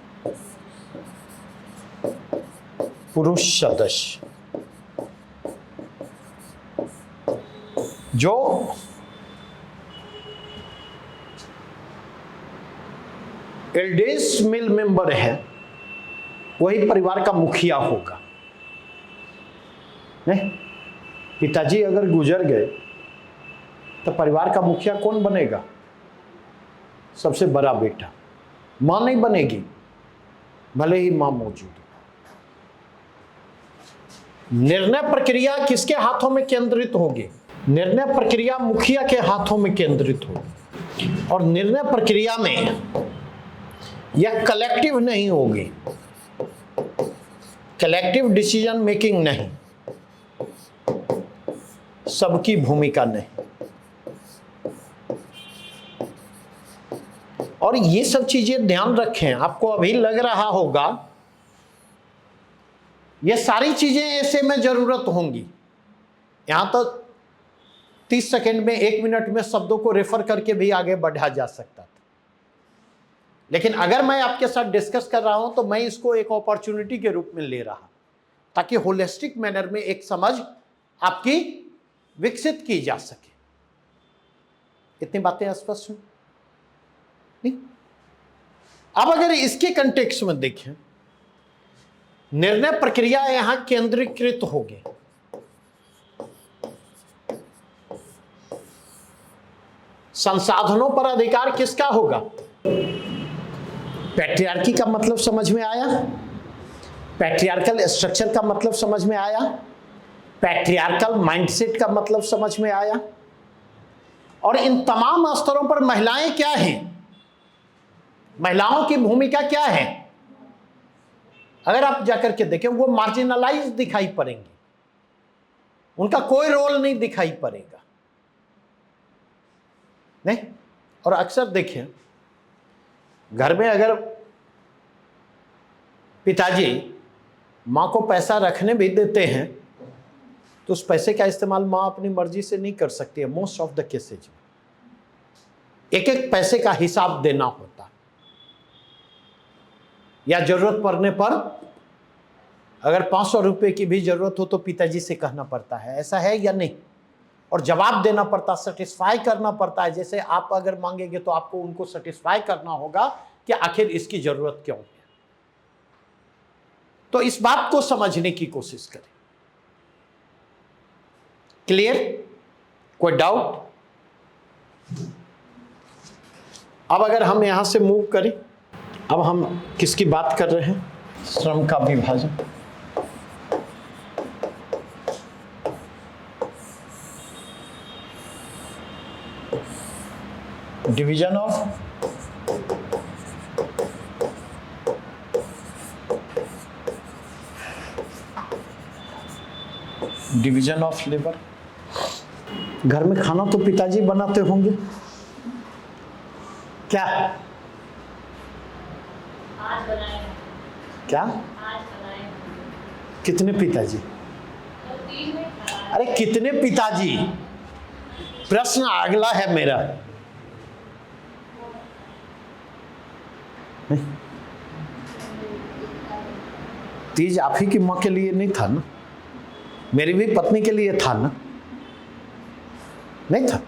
पुरुष सदस्य, जो एल्डेस्ट मेल मेंबर है, वही परिवार का मुखिया होगा। नहीं, पिताजी अगर गुजर गए तो परिवार का मुखिया कौन बनेगा? सबसे बड़ा बेटा। मां नहीं बनेगी, भले ही मां मौजूद हो। निर्णय प्रक्रिया किसके हाथों में केंद्रित होगी? निर्णय प्रक्रिया मुखिया के हाथों में केंद्रित होगी, और निर्णय प्रक्रिया में यह कलेक्टिव नहीं होगी, कलेक्टिव डिसीजन मेकिंग नहीं, सबकी भूमिका नहीं। और ये सब चीजें ध्यान रखें। आपको अभी लग रहा होगा ये सारी चीजें ऐसे में जरूरत होंगी, यहां तो 30 सेकंड में 1 मिनट में शब्दों को रेफर करके भी आगे बढ़ा जा सकता था, लेकिन अगर मैं आपके साथ डिस्कस कर रहा हूं तो मैं इसको एक अपॉर्चुनिटी के रूप में ले रहा, ताकि होलिस्टिक मैनर में एक समझ आपकी विकसित की जा सके। इतनी बातें स्पष्ट हुई नहीं? अब अगर इसके कंटेक्स्ट में देखें, निर्णय प्रक्रिया यहां केंद्रीकृत होगी, संसाधनों पर अधिकार किसका होगा? पैट्रियार्की का मतलब समझ में आया? पैट्रियार्कल स्ट्रक्चर का मतलब समझ में आया? पैट्रियार्कल माइंडसेट का मतलब समझ में आया? और इन तमाम स्तरों पर महिलाएं क्या हैं, महिलाओं की भूमिका क्या है? अगर आप जाकर के देखें, वो मार्जिनलाइज दिखाई पड़ेंगी, उनका कोई रोल नहीं दिखाई पड़ेगा, नहीं? और अक्सर देखें, घर में अगर पिताजी मां को पैसा रखने भी देते हैं तो उस पैसे का इस्तेमाल मां अपनी मर्जी से नहीं कर सकती है। मोस्ट ऑफ द केसेज एक एक पैसे का हिसाब देना होता, या जरूरत पड़ने पर अगर 500 रुपए की भी जरूरत हो तो पिताजी से कहना पड़ता है, ऐसा है या नहीं? और जवाब देना पड़ता, सेटिस्फाई करना पड़ता है। जैसे आप अगर मांगेंगे तो आपको उनको सेटिस्फाई करना होगा कि आखिर इसकी जरूरत क्यों है। तो इस बात को समझने की कोशिश करें। क्लियर? कोई डाउट? अब अगर हम यहां से मूव करें, अब हम किसकी बात कर रहे हैं? श्रम का विभाजन। Division of labour. घर में खाना तो पिताजी बनाते होंगे, क्या?
आज बनाए।
क्या?
आज बनाए।
कितने पिताजी?
तो 3 में खा।
अरे कितने पिताजी? प्रश्न अगला है मेरा। तीज आप ही की मां के लिए नहीं था ना, मेरी भी पत्नी के लिए था ना? नहीं था?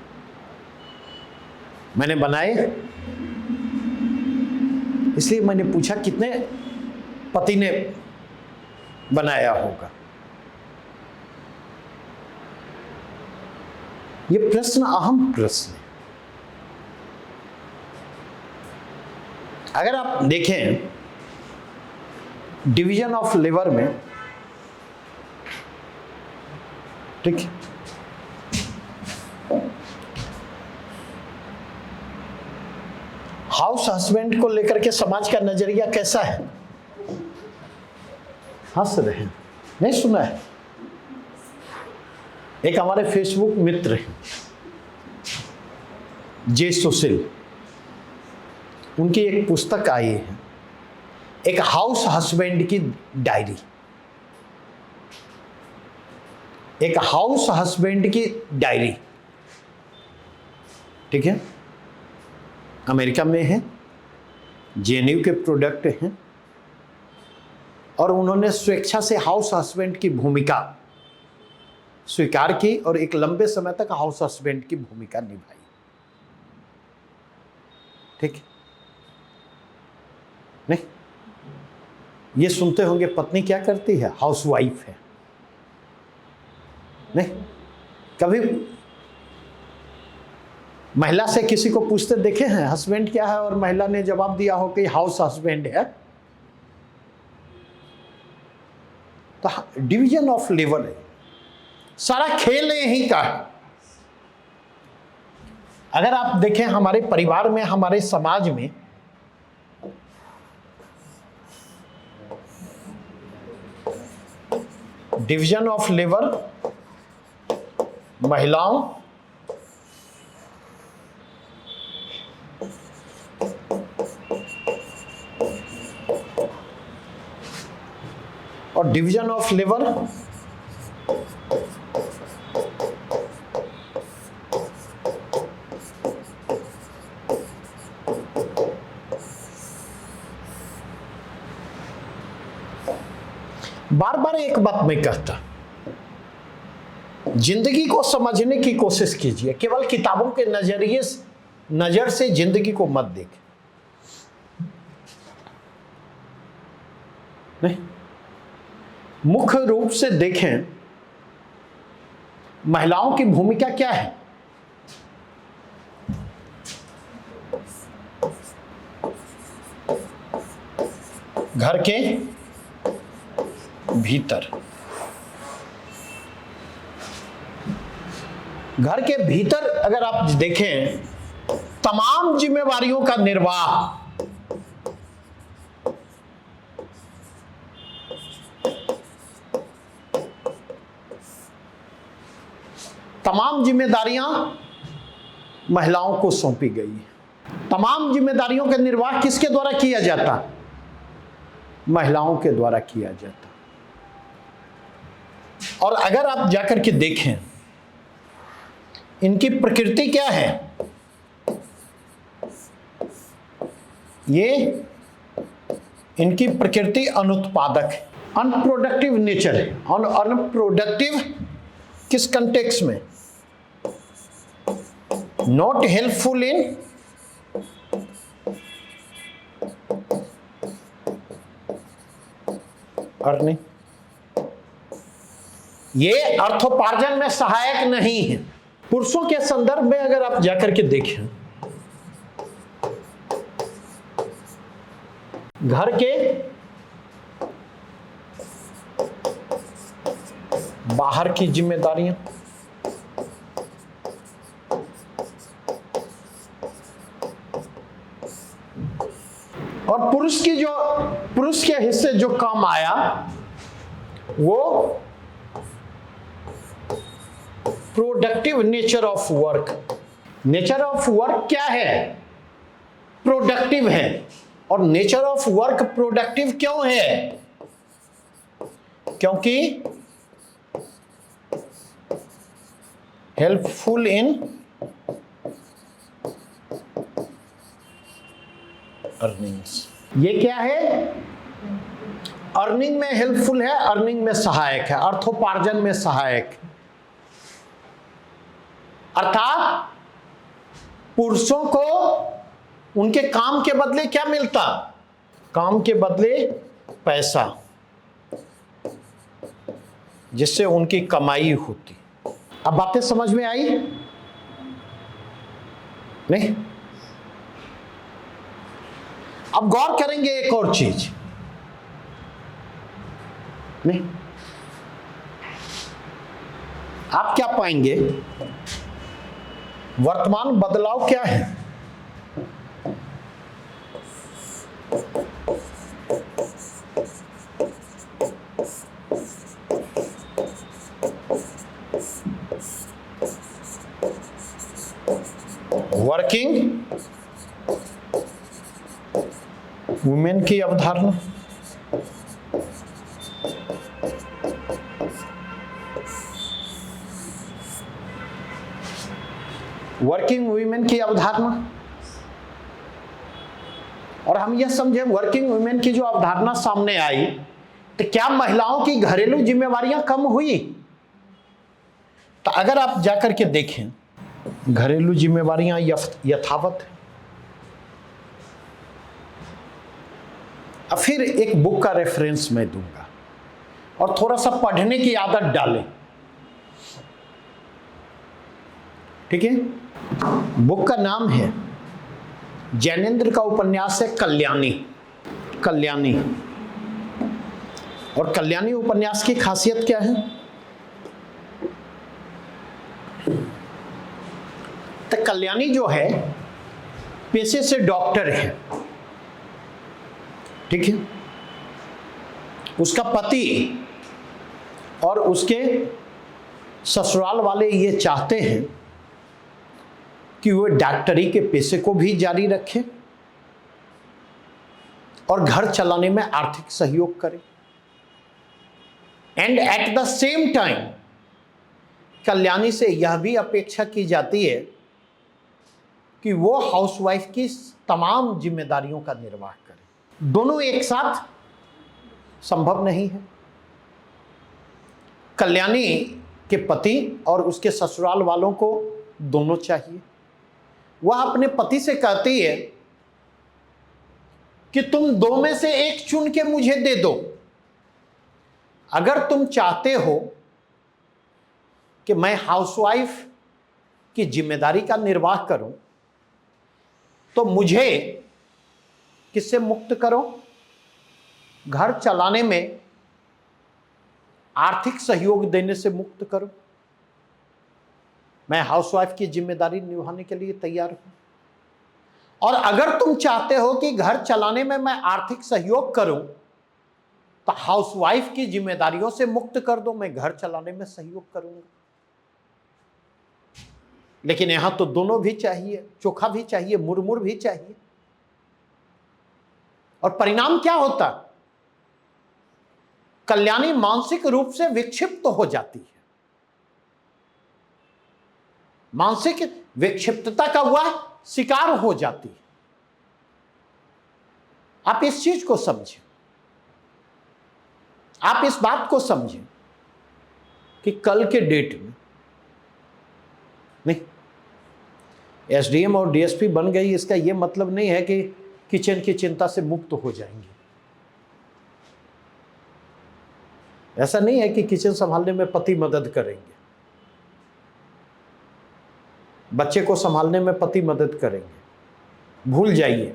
मैंने बनाए, इसलिए मैंने पूछा कितने पति ने बनाया होगा। ये प्रश्न अहम प्रश्न है। अगर आप देखें डिवीजन ऑफ लेबर में, ठीक है, हाउस हस्बैंड को लेकर के समाज का नजरिया कैसा है? हंस रहे हैं, नहीं सुना है? एक हमारे फेसबुक मित्र हैं जे सुशील, उनकी एक पुस्तक आई है, एक हाउस हस्बैंड की डायरी। एक हाउस हस्बैंड की डायरी, ठीक है, अमेरिका में है, जेएनयू के प्रोडक्ट हैं, और उन्होंने स्वेच्छा से हाउस हस्बैंड की भूमिका स्वीकार की और एक लंबे समय तक हाउस हस्बैंड की भूमिका निभाई। ठीक है? नहीं, ये सुनते होंगे पत्नी क्या करती है? हाउसवाइफ है। नहीं, कभी महिला से किसी को पूछते देखे हैं हस्बैंड क्या है, और महिला ने जवाब दिया हो कि हाउस हस्बैंड है? तो डिवीजन ऑफ लेबर है, सारा खेल यही का है। अगर आप देखें हमारे परिवार में, हमारे समाज में डिवीजन ऑफ लेबर, महिलाओं और डिवीजन ऑफ लेबर बार बार एक बात मैं कहता, जिंदगी को समझने की कोशिश कीजिए, केवल किताबों के नजर से जिंदगी को मत देखें। नहीं, मुख्य रूप से देखें महिलाओं की भूमिका क्या है। घर के भीतर, घर के भीतर अगर आप देखें तमाम जिम्मेवारियों का निर्वाह तमाम जिम्मेदारियां महिलाओं को सौंपी गई है। तमाम जिम्मेदारियों का निर्वाह किसके द्वारा किया जाता? महिलाओं के द्वारा किया जाता। और अगर आप जाकर के देखें इनकी प्रकृति क्या है, ये इनकी प्रकृति अनुत्पादक है, अनप्रोडक्टिव नेचर है। और अनप्रोडक्टिव किस कंटेक्स्ट में? नॉट हेल्पफुल इन अर्निंग, ये अर्थोपार्जन में सहायक नहीं है। पुरुषों के संदर्भ में अगर आप जाकर के देखें, घर के बाहर की जिम्मेदारियां, और पुरुष के हिस्से जो काम आया वो productive nature of work. Nature of work क्या है? प्रोडक्टिव है। और नेचर ऑफ वर्क प्रोडक्टिव क्यों है? क्योंकि हेल्पफुल इन अर्निंग्स। ये क्या है? अर्निंग में हेल्पफुल है, अर्निंग में सहायक है, अर्थोपार्जन में सहायक है। अर्थात पुरुषों को उनके काम के बदले क्या मिलता? काम के बदले पैसा, जिससे उनकी कमाई होती। अब बातें समझ में आई? नहीं? अब गौर करेंगे एक और चीज। नहीं, आप क्या पाएंगे? वर्तमान बदलाव क्या है? वर्किंग वुमेन की अवधारणा, वर्किंग वुमेन की अवधारणा। और हम यह समझे वर्किंग वुमेन की जो अवधारणा सामने आई, तो क्या महिलाओं की घरेलू जिम्मेवारियां कम हुई? तो अगर आप जाकर के देखें, घरेलू जिम्मेवारियां यथावत है। अब फिर एक बुक का रेफरेंस मैं दूंगा और थोड़ा सा पढ़ने की आदत डालें, ठीक है? बुक का नाम है, जैनेंद्र का उपन्यास है कल्याणी। कल्याणी और कल्याणी उपन्यास की खासियत क्या है? तो कल्याणी जो है पेशे से डॉक्टर है, ठीक है। उसका पति और उसके ससुराल वाले ये चाहते हैं कि वो डॉक्टरी के पेशे को भी जारी रखे और घर चलाने में आर्थिक सहयोग करे। And at the same time Kalyani से यह भी अपेक्षा की जाती है कि वो हाउसवाइफ की तमाम जिम्मेदारियों का निर्वाह करे। दोनों एक साथ संभव नहीं है। कल्याणी के पति और उसके ससुराल वालों को दोनों चाहिए। वह अपने पति से कहती है कि तुम दो में से एक चुन के मुझे दे दो। अगर तुम चाहते हो कि मैं हाउसवाइफ की जिम्मेदारी का निर्वाह करूं तो मुझे किससे मुक्त करो? घर चलाने में आर्थिक सहयोग देने से मुक्त करो। मैं हाउसवाइफ की जिम्मेदारी निभाने के लिए तैयार हूं। और अगर तुम चाहते हो कि घर चलाने में मैं आर्थिक सहयोग करूं तो हाउसवाइफ की जिम्मेदारियों से मुक्त कर दो, मैं घर चलाने में सहयोग करूंगा। लेकिन यहां तो दोनों भी चाहिए, चोखा भी चाहिए, मुरमुर भी चाहिए। और परिणाम क्या होता? कल्याणी मानसिक रूप से विक्षिप्त हो जाती है। मानसिक विक्षिप्तता का वह शिकार हो जाती है। आप इस चीज को समझें, आप इस बात को समझें कि कल के डेट में नहीं, एसडीएम और डीएसपी बन गई इसका यह मतलब नहीं है कि किचन की चिंता से मुक्त हो जाएंगे। ऐसा नहीं है कि किचन संभालने में पति मदद करेंगे, बच्चे को संभालने में पति मदद करेंगे, भूल जाइए।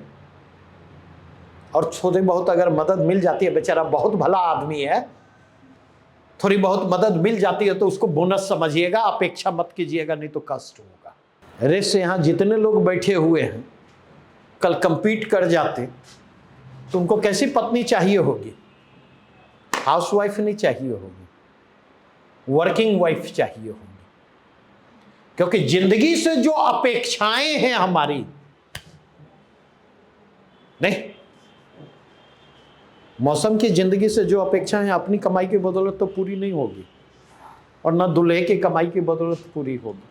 और थोड़ी बहुत अगर मदद मिल जाती है, बेचारा बहुत भला आदमी है, थोड़ी बहुत मदद मिल जाती है तो उसको बोनस समझिएगा, अपेक्षा मत कीजिएगा, नहीं तो कष्ट होगा। अरे से यहां जितने लोग बैठे हुए हैं कल कंपीट कर जाते तो उनको कैसी पत्नी चाहिए होगी? हाउसवाइफ नहीं चाहिए होगी, वर्किंग वाइफ चाहिए होगी। क्योंकि जिंदगी से जो अपेक्षाएं हैं हमारी, नहीं, मौसम की जिंदगी से जो अपेक्षाएं हैं अपनी कमाई की बदौलत तो पूरी नहीं होगी, और न दूल्हे की कमाई की बदौलत पूरी होगी।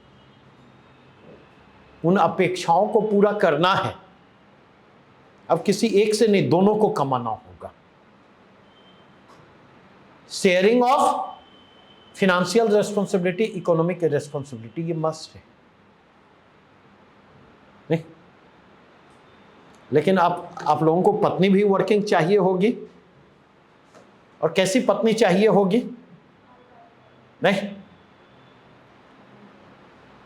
उन अपेक्षाओं को पूरा करना है। अब किसी एक से नहीं, दोनों को कमाना होगा। Sharing of financial responsibility, economic responsibility, ये मस्ट है। नहीं, लेकिन आप लोगों को पत्नी भी वर्किंग चाहिए होगी। और कैसी पत्नी चाहिए होगी? नहीं,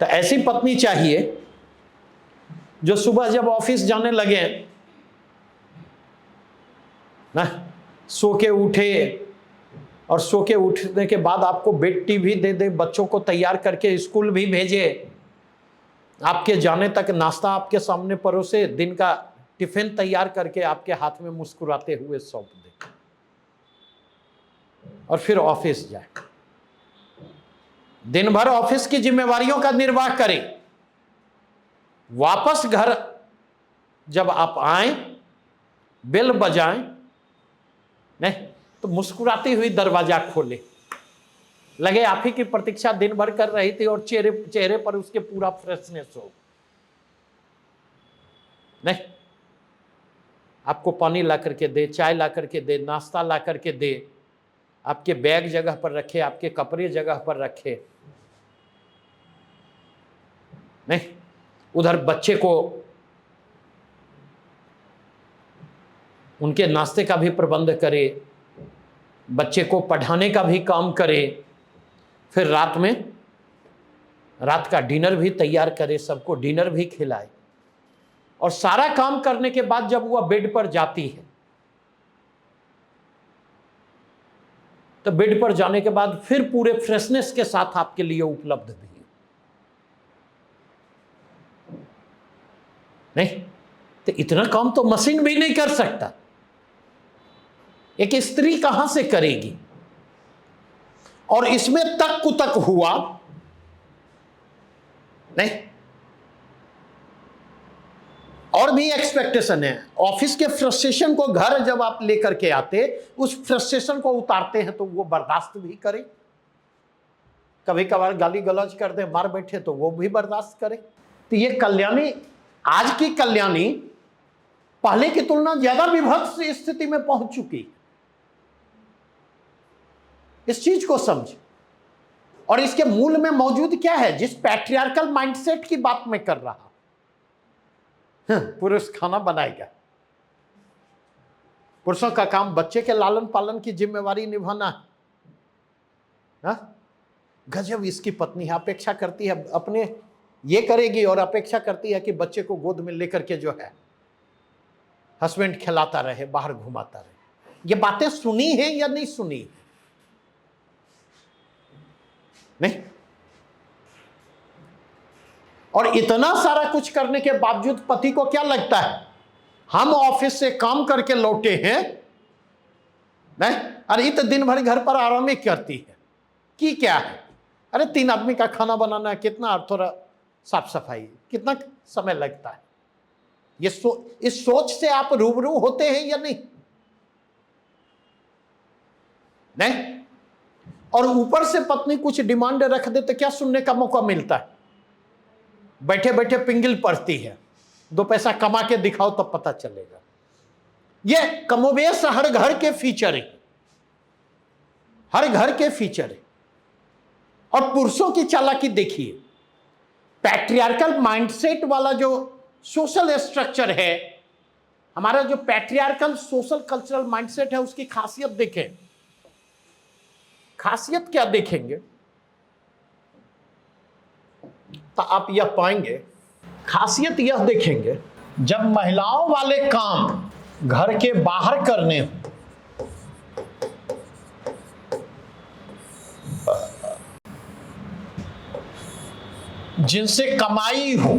तो ऐसी पत्नी चाहिए जो सुबह जब ऑफिस जाने लगे ना, सो के उठे, और सो के उठने के बाद आपको बेड टी भी दे दे, बच्चों को तैयार करके स्कूल भी भेजे, आपके जाने तक नाश्ता आपके सामने परोसे, दिन का टिफिन तैयार करके आपके हाथ में मुस्कुराते हुए सौंप दे, और फिर ऑफिस जाए। दिन भर ऑफिस की जिम्मेवारियों का निर्वाह करे, वापस घर जब आप आए, बेल बजाएं, नहीं तो मुस्कुराती हुई दरवाजा खोले, लगे आप ही की प्रतीक्षा दिन भर कर रही थी और चेहरे पर उसके पूरा फ्रेशनेस हो। नहीं, आपको पानी ला करके दे, चाय ला करके दे, नाश्ता ला करके दे, आपके बैग जगह पर रखे, आपके कपड़े जगह पर रखे। नहीं, उधर बच्चे को उनके नाश्ते का भी प्रबंध करे, बच्चे को पढ़ाने का भी काम करे, फिर रात का डिनर भी तैयार करे, सबको डिनर भी खिलाए। और सारा काम करने के बाद जब वह बेड पर जाती है तो बेड पर जाने के बाद फिर पूरे फ्रेशनेस के साथ आपके लिए उपलब्ध भी है। नहीं तो इतना काम तो मशीन भी नहीं कर सकता, एक स्त्री कहां से करेगी। और इसमें तक कुतक हुआ नहीं, और भी एक्सपेक्टेशन है। ऑफिस के फ्रस्ट्रेशन को घर जब आप लेकर के आते, उस फ्रस्ट्रेशन को उतारते हैं तो वो बर्दाश्त भी करें, कभी कभार गाली गलौज कर दे मार बैठे तो वो भी बर्दाश्त करे। तो ये कल्याणी, आज की कल्याणी पहले की तुलना ज्यादा विभत्स स्थिति में पहुंच चुकी है। इस चीज को समझ, और इसके मूल में मौजूद क्या है, जिस पैट्रियार्कल माइंडसेट की बात मैं कर रहा हूं, पुरुष खाना बनाएगा, पुरुषों का काम बच्चे के लालन पालन की जिम्मेवारी निभाना है। गजब इसकी पत्नी है, अपेक्षा करती है अपने ये करेगी और अपेक्षा करती है कि बच्चे को गोद में लेकर के जो है हस्बैंड खिलाता रहे, बाहर घुमाता रहे। ये बातें सुनी है या नहीं सुनी? नहीं। और इतना सारा कुछ करने के बावजूद पति को क्या लगता है, हम ऑफिस से काम करके लौटे हैं, नहीं अरे ये तो दिन भर घर पर आराम ही करती है, कि क्या है, अरे 3 आदमी का खाना बनाना कितना, थोड़ा साफ सफाई कितना समय लगता है। इस सोच से आप रूबरू होते हैं या नहीं? नहीं। और ऊपर से पत्नी कुछ डिमांड रख दे तो क्या सुनने का मौका मिलता है, बैठे बैठे पिंगल पड़ती है, 2 पैसा कमा के दिखाओ तब पता चलेगा। ये कमोबेश हर घर के फीचर है, हर घर के फीचर है। और पुरुषों की चालाकी देखिए, पैट्रियार्कल माइंडसेट वाला जो सोशल स्ट्रक्चर है, हमारा जो पैट्रियार्कल सोशल कल्चरल माइंडसेट है, उसकी खासियत देखें। खासियत क्या देखेंगे तो आप यह पाएंगे, खासियत यह देखेंगे, जब महिलाओं वाले काम घर के बाहर करने हो, जिनसे कमाई हो,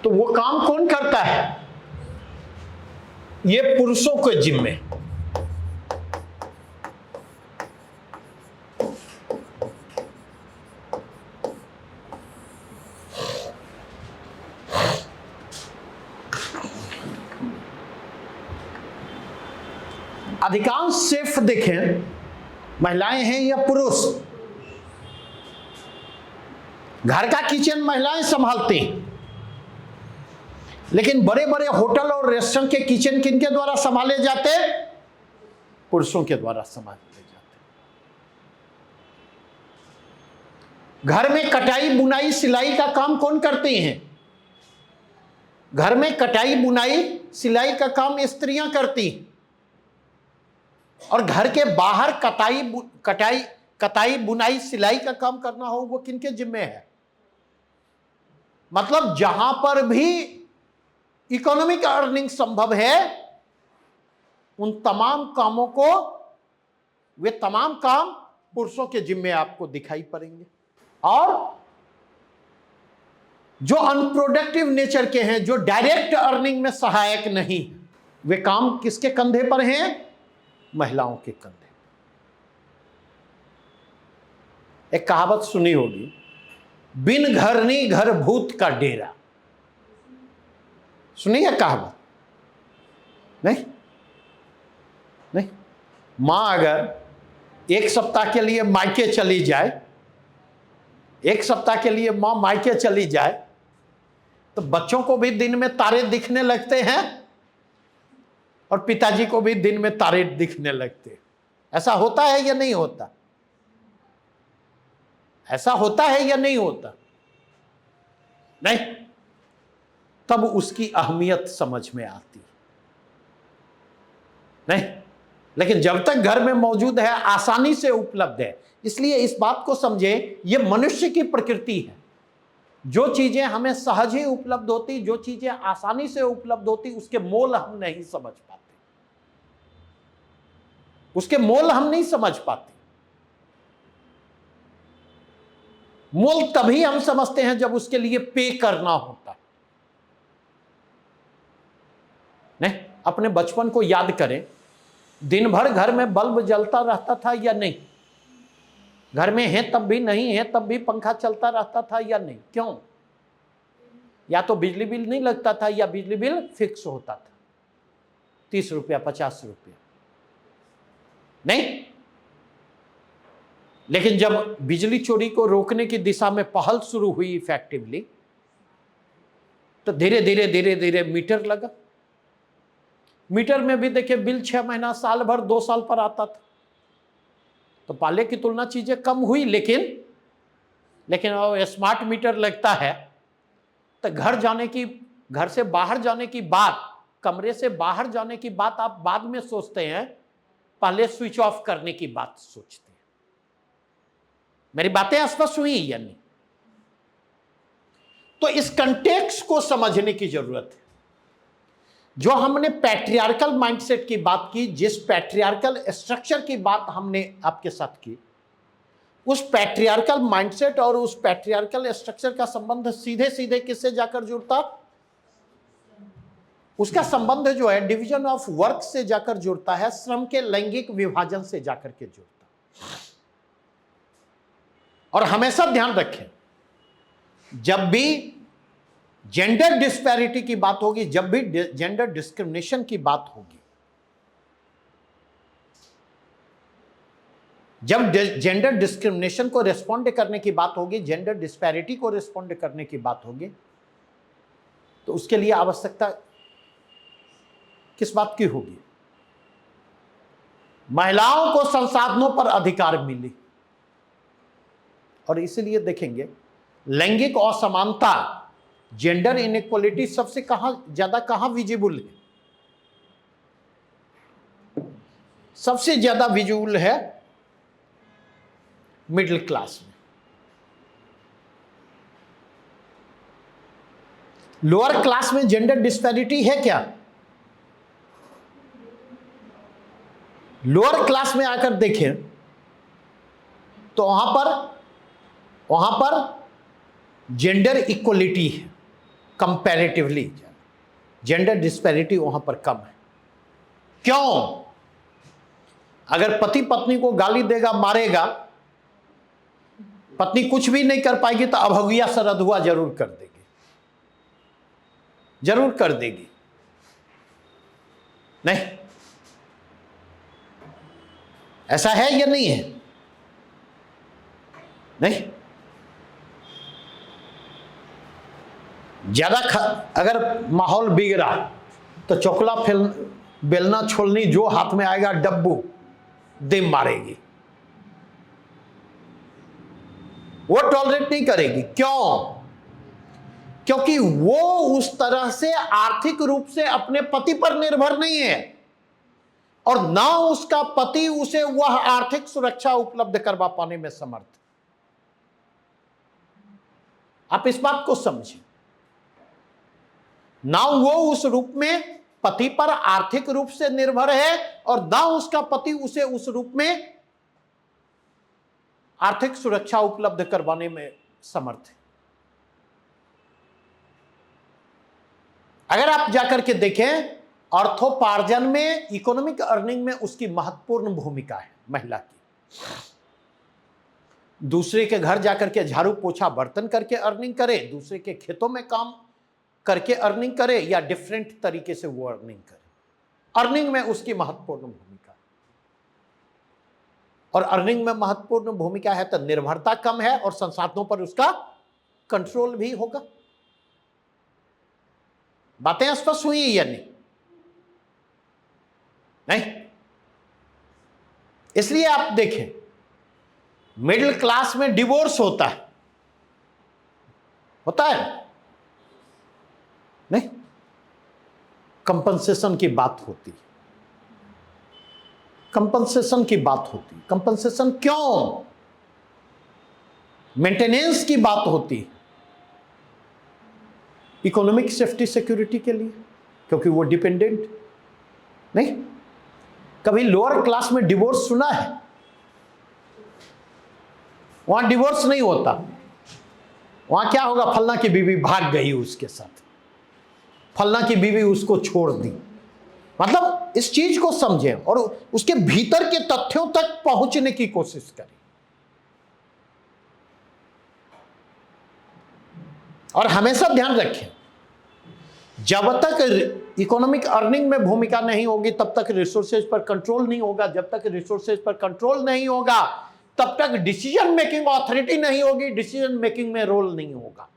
तो वो काम कौन करता है? ये पुरुषों के जिम्मे। अधिकांश शेफ देखें, महिलाएं हैं या पुरुष। घर का किचन महिलाएं संभालती हैं, लेकिन बड़े बड़े होटल और रेस्टोरेंट के किचन किनके द्वारा संभाले जाते? पुरुषों के द्वारा संभाले जाते। घर में कटाई बुनाई सिलाई का काम कौन करते हैं? घर में कटाई बुनाई सिलाई का काम स्त्रियां करती हैं। और घर के बाहर कटाई बुनाई सिलाई का काम करना हो, वो किनके जिम्मे है? मतलब जहां पर भी इकोनॉमिक अर्निंग संभव है, उन तमाम कामों को, वे तमाम काम पुरुषों के जिम्मे आपको दिखाई पड़ेंगे। और जो अनप्रोडक्टिव नेचर के हैं, जो डायरेक्ट अर्निंग में सहायक नहीं, वे काम किसके कंधे पर हैं? महिलाओं के कंधे। एक कहावत सुनी होगी, बिन घरनी घर भूत का डेरा। सुनी है कहावत? नहीं नहीं। मां अगर 1 सप्ताह के लिए मायके चली जाए, 1 सप्ताह के लिए मां मायके चली जाए, तो बच्चों को भी दिन में तारे दिखने लगते हैं और पिताजी को भी दिन में तारे दिखने लगते हैं। ऐसा होता है या नहीं होता? ऐसा होता है या नहीं होता? नहीं। तब उसकी अहमियत समझ में आती नहीं। लेकिन जब तक घर में मौजूद है, आसानी से उपलब्ध है। इसलिए इस बात को समझे, यह मनुष्य की प्रकृति है। जो चीजें हमें सहज ही उपलब्ध होती, जो चीजें आसानी से उपलब्ध होती, उसके मोल हम नहीं समझ पाते, उसके मोल हम नहीं समझ पाते। मोल तभी हम समझते हैं जब उसके लिए पे करना होता है। नहीं, अपने बचपन को याद करें, दिन भर घर में बल्ब जलता रहता था या नहीं? घर में है तब भी, नहीं है तब भी पंखा चलता रहता था या नहीं? क्यों? या तो बिजली बिल नहीं लगता था या बिजली बिल फिक्स होता था, 30 रुपया 50 रुपया, नहीं? लेकिन जब बिजली चोरी को रोकने की दिशा में पहल शुरू हुई इफेक्टिवली, तो धीरे धीरे धीरे धीरे मीटर लगा। मीटर में भी देखिए बिल 6 महीना, साल भर, 2 साल पर आता था। तो पहले की तुलना चीजें कम हुई, लेकिन अब स्मार्ट मीटर लगता है तो घर से बाहर जाने की बात, कमरे से बाहर जाने की बात आप बाद में सोचते हैं, पहले स्विच ऑफ करने की बात सोचते हैं। मेरी बातें स्पष्ट हुई या नहीं? तो इस कंटेक्स्ट को समझने की जरूरत है। जो हमने पैट्रियार्कल माइंडसेट की बात की, जिस पैट्रियार्कल स्ट्रक्चर की बात हमने आपके साथ की, उस पैट्रियार्कल माइंडसेट और उस पैट्रियार्कल स्ट्रक्चर का संबंध सीधे सीधे किससे जाकर जुड़ता? उसका संबंध जो है डिवीजन ऑफ वर्क से जाकर जुड़ता है, श्रम के लैंगिक विभाजन से जाकर के जुड़ता। और हमेशा ध्यान रखें, जब भी जेंडर डिस्पैरिटी की बात होगी, जब भी जेंडर डिस्क्रिमिनेशन की बात होगी, जब जेंडर डिस्क्रिमिनेशन को रिस्पॉन्ड करने की बात होगी, जेंडर डिस्पैरिटी को रिस्पॉन्ड करने की बात होगी, तो उसके लिए आवश्यकता किस बात की होगी? महिलाओं को संसाधनों पर अधिकार मिले। और इसलिए देखेंगे लैंगिक असमानता, जेंडर इनइक्वालिटी सबसे कहां विजिबल है? सबसे ज्यादा विजिबल है मिडिल क्लास में। लोअर क्लास में जेंडर डिस्पैरिटी है क्या? लोअर क्लास में आकर देखें तो वहां पर जेंडर इक्वलिटी है, कंपैरेटिवली जेंडर डिस्पैरिटी वहां पर कम है। क्यों? अगर पति पत्नी को गाली देगा, मारेगा, पत्नी कुछ भी नहीं कर पाएगी तो अभगुआ सरधुआ जरूर कर देगी, जरूर कर देगी, नहीं? ऐसा है या नहीं है? नहीं? ज्यादा अगर माहौल बिगड़ा तो चोकला बेलना छोलनी जो हाथ में आएगा डब्बू दे मारेगी, वो टॉलरेट नहीं करेगी। क्यों? क्योंकि वो उस तरह से आर्थिक रूप से अपने पति पर निर्भर नहीं है, और ना उसका पति उसे वह आर्थिक सुरक्षा उपलब्ध करवा पाने में समर्थ। आप इस बात को समझें, ना वो उस रूप में पति पर आर्थिक रूप से निर्भर है, और ना उसका पति उसे उस रूप में आर्थिक सुरक्षा उपलब्ध करवाने में समर्थ है। अगर आप जाकर के देखें, अर्थोपार्जन में, इकोनॉमिक अर्निंग में उसकी महत्वपूर्ण भूमिका है महिला की। दूसरे के घर जाकर के झाड़ू पोछा बर्तन करके अर्निंग करे, दूसरे के खेतों में काम करके अर्निंग करे, या डिफरेंट तरीके से वो अर्निंग करे, अर्निंग में उसकी महत्वपूर्ण भूमिका। और अर्निंग में महत्वपूर्ण भूमिका है तो निर्भरता कम है और संसाधनों पर उसका कंट्रोल भी होगा। बातें स्पष्ट हुई या नहीं? नहीं? इसलिए आप देखें, मिडिल क्लास में डिवोर्स होता है नहीं? कंपनसेशन की बात होती है, कंपनसेशन की बात होती है। कंपनसेशन क्यों? मेंटेनेंस की बात होती है। इकोनॉमिक सेफ्टी सिक्योरिटी के लिए, क्योंकि वो डिपेंडेंट नहीं। कभी लोअर क्लास में डिवोर्स सुना है? वहां डिवोर्स नहीं होता। वहां क्या होगा? फलना की बीवी भाग गई उसके साथ, फलना की बीवी उसको छोड़ दी। मतलब इस चीज को समझें और उसके भीतर के तथ्यों तक पहुंचने की कोशिश करें। और हमेशा ध्यान रखें, जब तक इकोनॉमिक अर्निंग में भूमिका नहीं होगी तब तक रिसोर्सेज पर कंट्रोल नहीं होगा। जब तक रिसोर्सेज पर कंट्रोल नहीं होगा तब तक डिसीजन मेकिंग ऑथोरिटी नहीं होगी, डिसीजन मेकिंग में रोल नहीं होगा।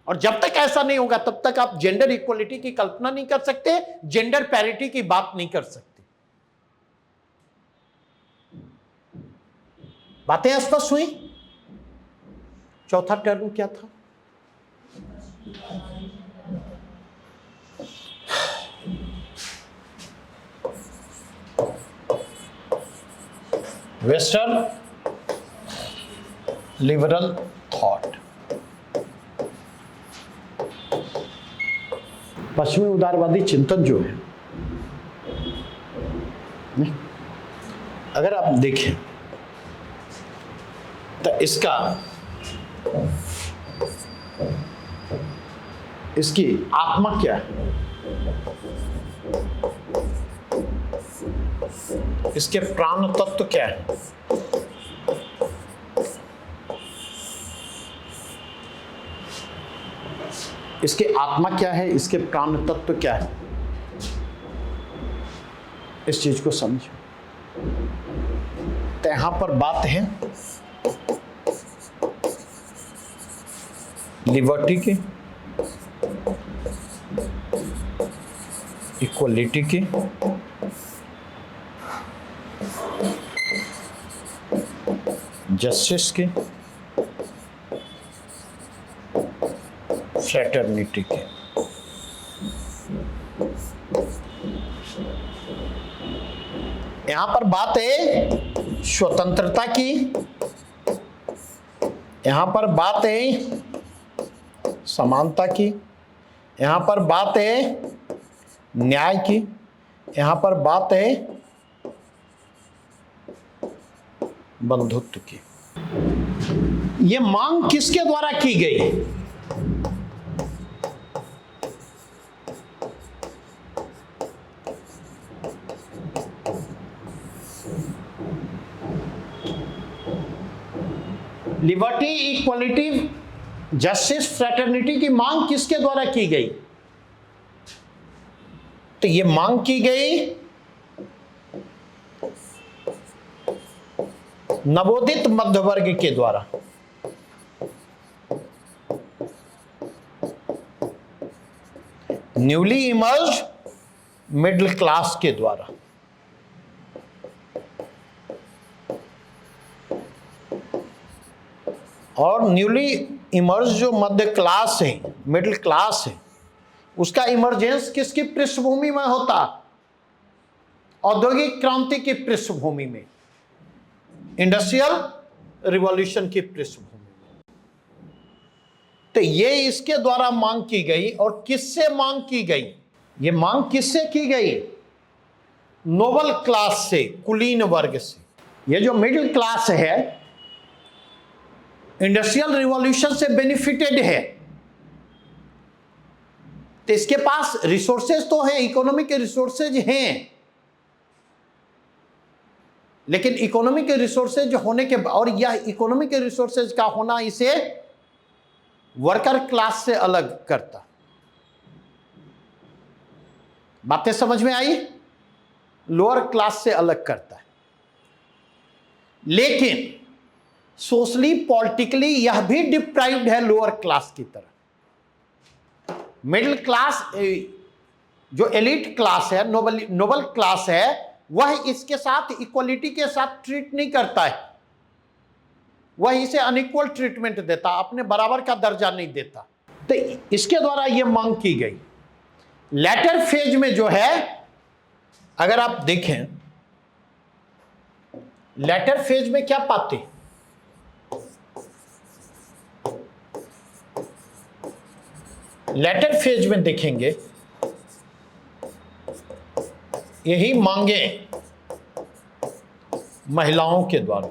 और जब तक ऐसा नहीं होगा तब तक आप जेंडर इक्वलिटी की कल्पना नहीं कर सकते, जेंडर पैरिटी की बात नहीं कर सकते। बातें स्पष्ट हुई? चौथा टर्म क्या था? वेस्टर्न लिबरल थॉट, पश्चिमी उदारवादी चिंतन जो है, अगर आप देखें तो इसकी आत्मा क्या है, इसके प्राण तत्व क्या है? इसके आत्मा क्या है, इसके प्राण तत्व क्या है? इस चीज को समझो। तो यहां पर बात है लिबर्टी की, इक्वलिटी की, जस्टिस की, फ्रेटर्निटी की। यहां पर बात है स्वतंत्रता की, यहां पर बात है समानता की, यहां पर बात है न्याय की, यहां पर बात है बंधुत्व की। यह मांग किसके द्वारा की गई? लिबर्टी, इक्वलिटी, जस्टिस, फ्रेटर्निटी की मांग किसके द्वारा की गई? तो यह मांग की गई नवोदित मध्य वर्ग के द्वारा। न्यूली इमर्ज मिडिल क्लास के द्वारा। और न्यूली इमर्ज जो मध्य क्लास है, मिडिल क्लास है, उसका इमर्जेंस किसकी पृष्ठभूमि में होता? औद्योगिक क्रांति की पृष्ठभूमि में, इंडस्ट्रियल रिवॉल्यूशन की पृष्ठभूमि में। तो ये इसके द्वारा मांग की गई। और किससे मांग की गई? ये मांग किससे की गई? नोबल क्लास से, कुलीन वर्ग से। ये जो मिडिल क्लास है इंडस्ट्रियल रिवॉल्यूशन से बेनिफिटेड है, तो इसके पास रिसोर्सेज तो है, इकोनॉमिक रिसोर्सेज हैं, लेकिन इकोनॉमिक रिसोर्सेज होने के, और यह इकोनॉमिक रिसोर्सेज का होना इसे वर्कर क्लास से अलग करता। बातें समझ में आई? लोअर क्लास से अलग करता है। लेकिन सोशली पॉलिटिकली यह भी डिप्राइव्ड है लोअर क्लास की तरह। मिडिल क्लास जो एलिट क्लास है, नोबल क्लास है, वह इसके साथ इक्वलिटी के साथ ट्रीट नहीं करता है। वह इसे अनइक्वल ट्रीटमेंट देता, अपने बराबर का दर्जा नहीं देता। तो इसके द्वारा यह मांग की गई। लेटर फेज में जो है, अगर आप देखें लेटर फेज में क्या पाते? लेटर फेज में देखेंगे यही मांगे महिलाओं के द्वारा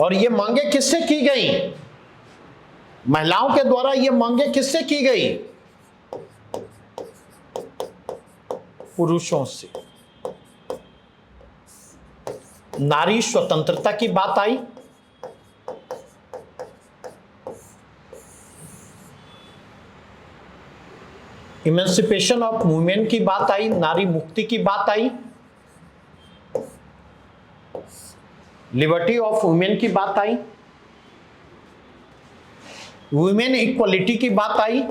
और ये मांगे किससे की गई? महिलाओं के द्वारा ये मांगे किससे की गई? पुरुषों से। नारी स्वतंत्रता की बात आई, इमेंसिपेशन ऑफ वुमेन की बात आई, नारी मुक्ति की बात आई, लिबर्टी ऑफ वुमेन की बात आई, वुमेन इक्वलिटी की बात आई,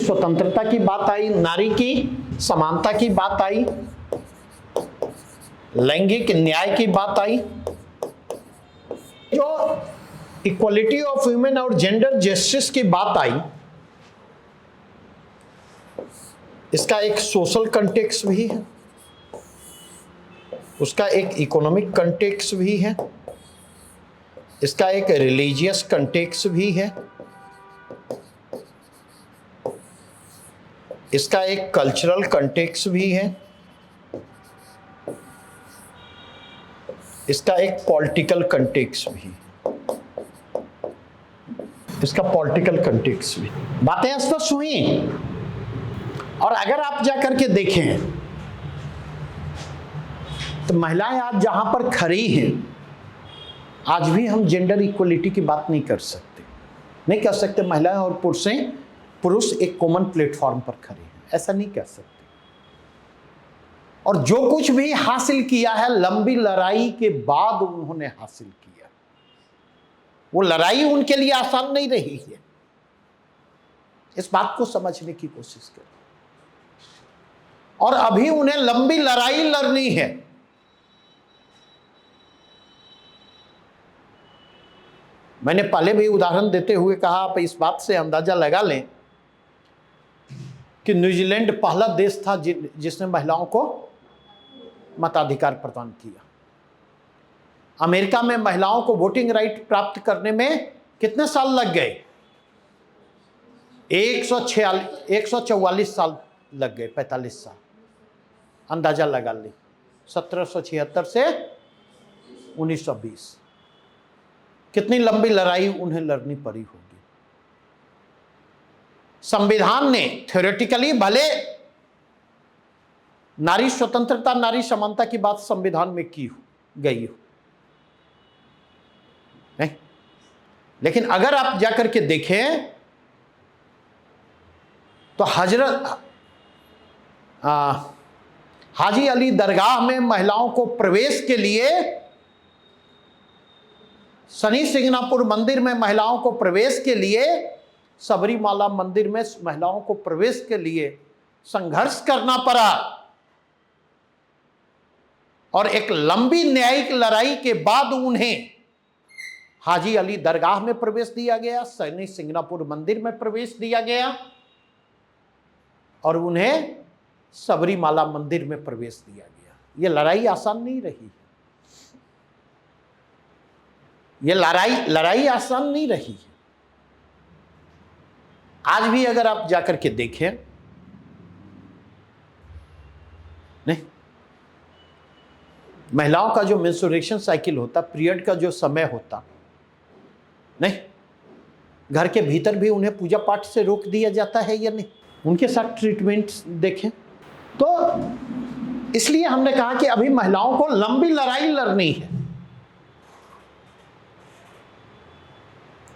स्वतंत्रता की बात आई, नारी की समानता की बात आई, लैंगिक न्याय की बात आई। जो इक्वलिटी ऑफ वुमेन और जेंडर जस्टिस की बात आई, इसका एक सोशल कंटेक्स्ट भी है, उसका एक इकोनॉमिक कंटेक्स्ट भी है, इसका एक रिलीजियस कंटेक्स्ट भी है, इसका एक कल्चरल कंटेक्स्ट भी है, इसका एक पॉलिटिकल कंटेक्स्ट भी है, इसका पॉलिटिकल कंटेक्स्ट भी। बातें स्पष्ट हुई? और अगर आप जाकर के देखें तो महिलाएं आज जहां पर खड़ी हैं, आज भी हम जेंडर इक्वलिटी की बात नहीं कर सकते, नहीं कह सकते महिलाएं और पुरुष एक कॉमन प्लेटफॉर्म पर खड़े हैं, ऐसा नहीं कह सकते। और जो कुछ भी हासिल किया है लंबी लड़ाई के बाद उन्होंने हासिल किया, वो लड़ाई उनके लिए आसान नहीं रही है। इस बात को समझने की कोशिश करें। और अभी उन्हें लंबी लड़ाई लड़नी है। मैंने पहले भी उदाहरण देते हुए कहा, आप इस बात से अंदाजा लगा लें कि न्यूजीलैंड पहला देश था जिसने महिलाओं को मताधिकार प्रदान किया। अमेरिका में महिलाओं को वोटिंग राइट प्राप्त करने में कितने साल लग गए? 144 साल लग गए, 45 साल। अंदाजा लगा ली, 1776 से 1920। कितनी लंबी लड़ाई उन्हें लड़नी पड़ी होगी। संविधान ने थ्योरेटिकली भले नारी स्वतंत्रता, नारी समानता की बात संविधान में की गई हो, नहीं? लेकिन अगर आप जाकर के देखें तो हाजी अली दरगाह में महिलाओं को प्रवेश के लिए, शनि सिंगनापुर मंदिर में महिलाओं को प्रवेश के लिए, सबरीमाला मंदिर में महिलाओं को प्रवेश के लिए संघर्ष करना पड़ा। और एक लंबी न्यायिक लड़ाई के बाद उन्हें हाजी अली दरगाह में प्रवेश दिया गया, शनि सिंगनापुर मंदिर में प्रवेश दिया गया और उन्हें सबरीमाला मंदिर में प्रवेश दिया गया। यह लड़ाई आसान नहीं रही। यह लड़ाई आसान नहीं रही है। आज भी अगर आप जाकर के देखें, नहीं, महिलाओं का जो मेंस्ट्रुएशन साइकिल होता, पीरियड का जो समय होता, नहीं, घर के भीतर भी उन्हें पूजा पाठ से रोक दिया जाता है या नहीं? उनके साथ ट्रीटमेंट देखें तो इसलिए हमने कहा कि अभी महिलाओं को लंबी लड़ाई लड़नी है।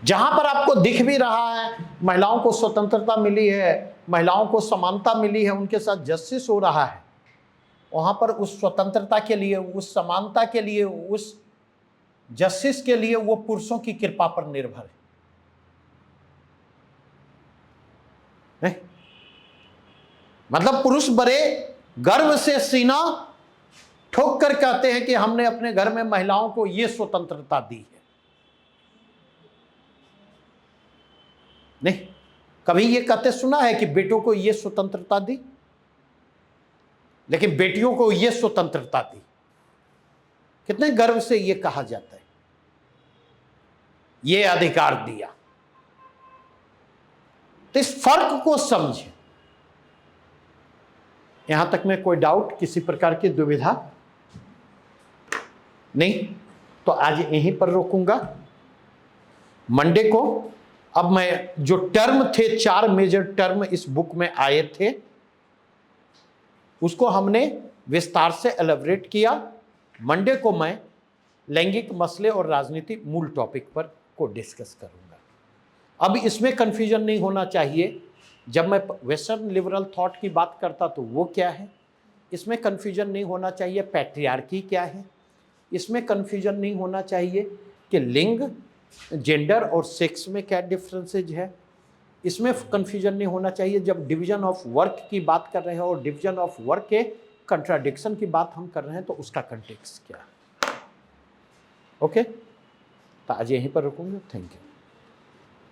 जहां पर आपको दिख भी रहा है महिलाओं को स्वतंत्रता मिली है, महिलाओं को समानता मिली है, उनके साथ जस्टिस हो रहा है, वहां पर उस स्वतंत्रता के लिए, उस समानता के लिए, उस जस्टिस के लिए वो पुरुषों की कृपा पर निर्भर है। नहीं? मतलब पुरुष बड़े गर्व से सीना ठोक कर कहते हैं कि हमने अपने घर में महिलाओं को ये स्वतंत्रता दी है। नहीं, कभी ये कहते सुना है कि बेटों को ये स्वतंत्रता दी? लेकिन बेटियों को यह स्वतंत्रता दी। कितने गर्व से यह कहा जाता है, यह अधिकार दिया। तो इस फर्क को समझें। यहां तक में कोई डाउट, किसी प्रकार की दुविधा नहीं? तो आज यहीं पर रोकूंगा। मंडे को अब मैं जो टर्म थे, 4 मेजर टर्म इस बुक में आए थे, उसको हमने विस्तार से एलैबोरेट किया। मंडे को मैं लैंगिक मसले और राजनीति मूल टॉपिक पर को डिस्कस करूंगा। अब इसमें कंफ्यूजन नहीं होना चाहिए। जब मैं वेस्टर्न लिबरल थॉट की बात करता तो वो क्या है, इसमें कंफ्यूजन नहीं होना चाहिए पैट्रियार्की क्या है, इसमें कंफ्यूजन नहीं होना चाहिए कि लिंग, जेंडर और सेक्स में क्या डिफरेंसेज है, इसमें कंफ्यूजन नहीं होना चाहिए जब डिवीजन ऑफ वर्क की बात कर रहे हैं और डिवीजन ऑफ वर्क के कंट्राडिक्शन की बात हम कर रहे हैं तो उसका कंटेक्स्ट क्या है। ओके, तो आज यहीं पर रुकूंगा। Thank you.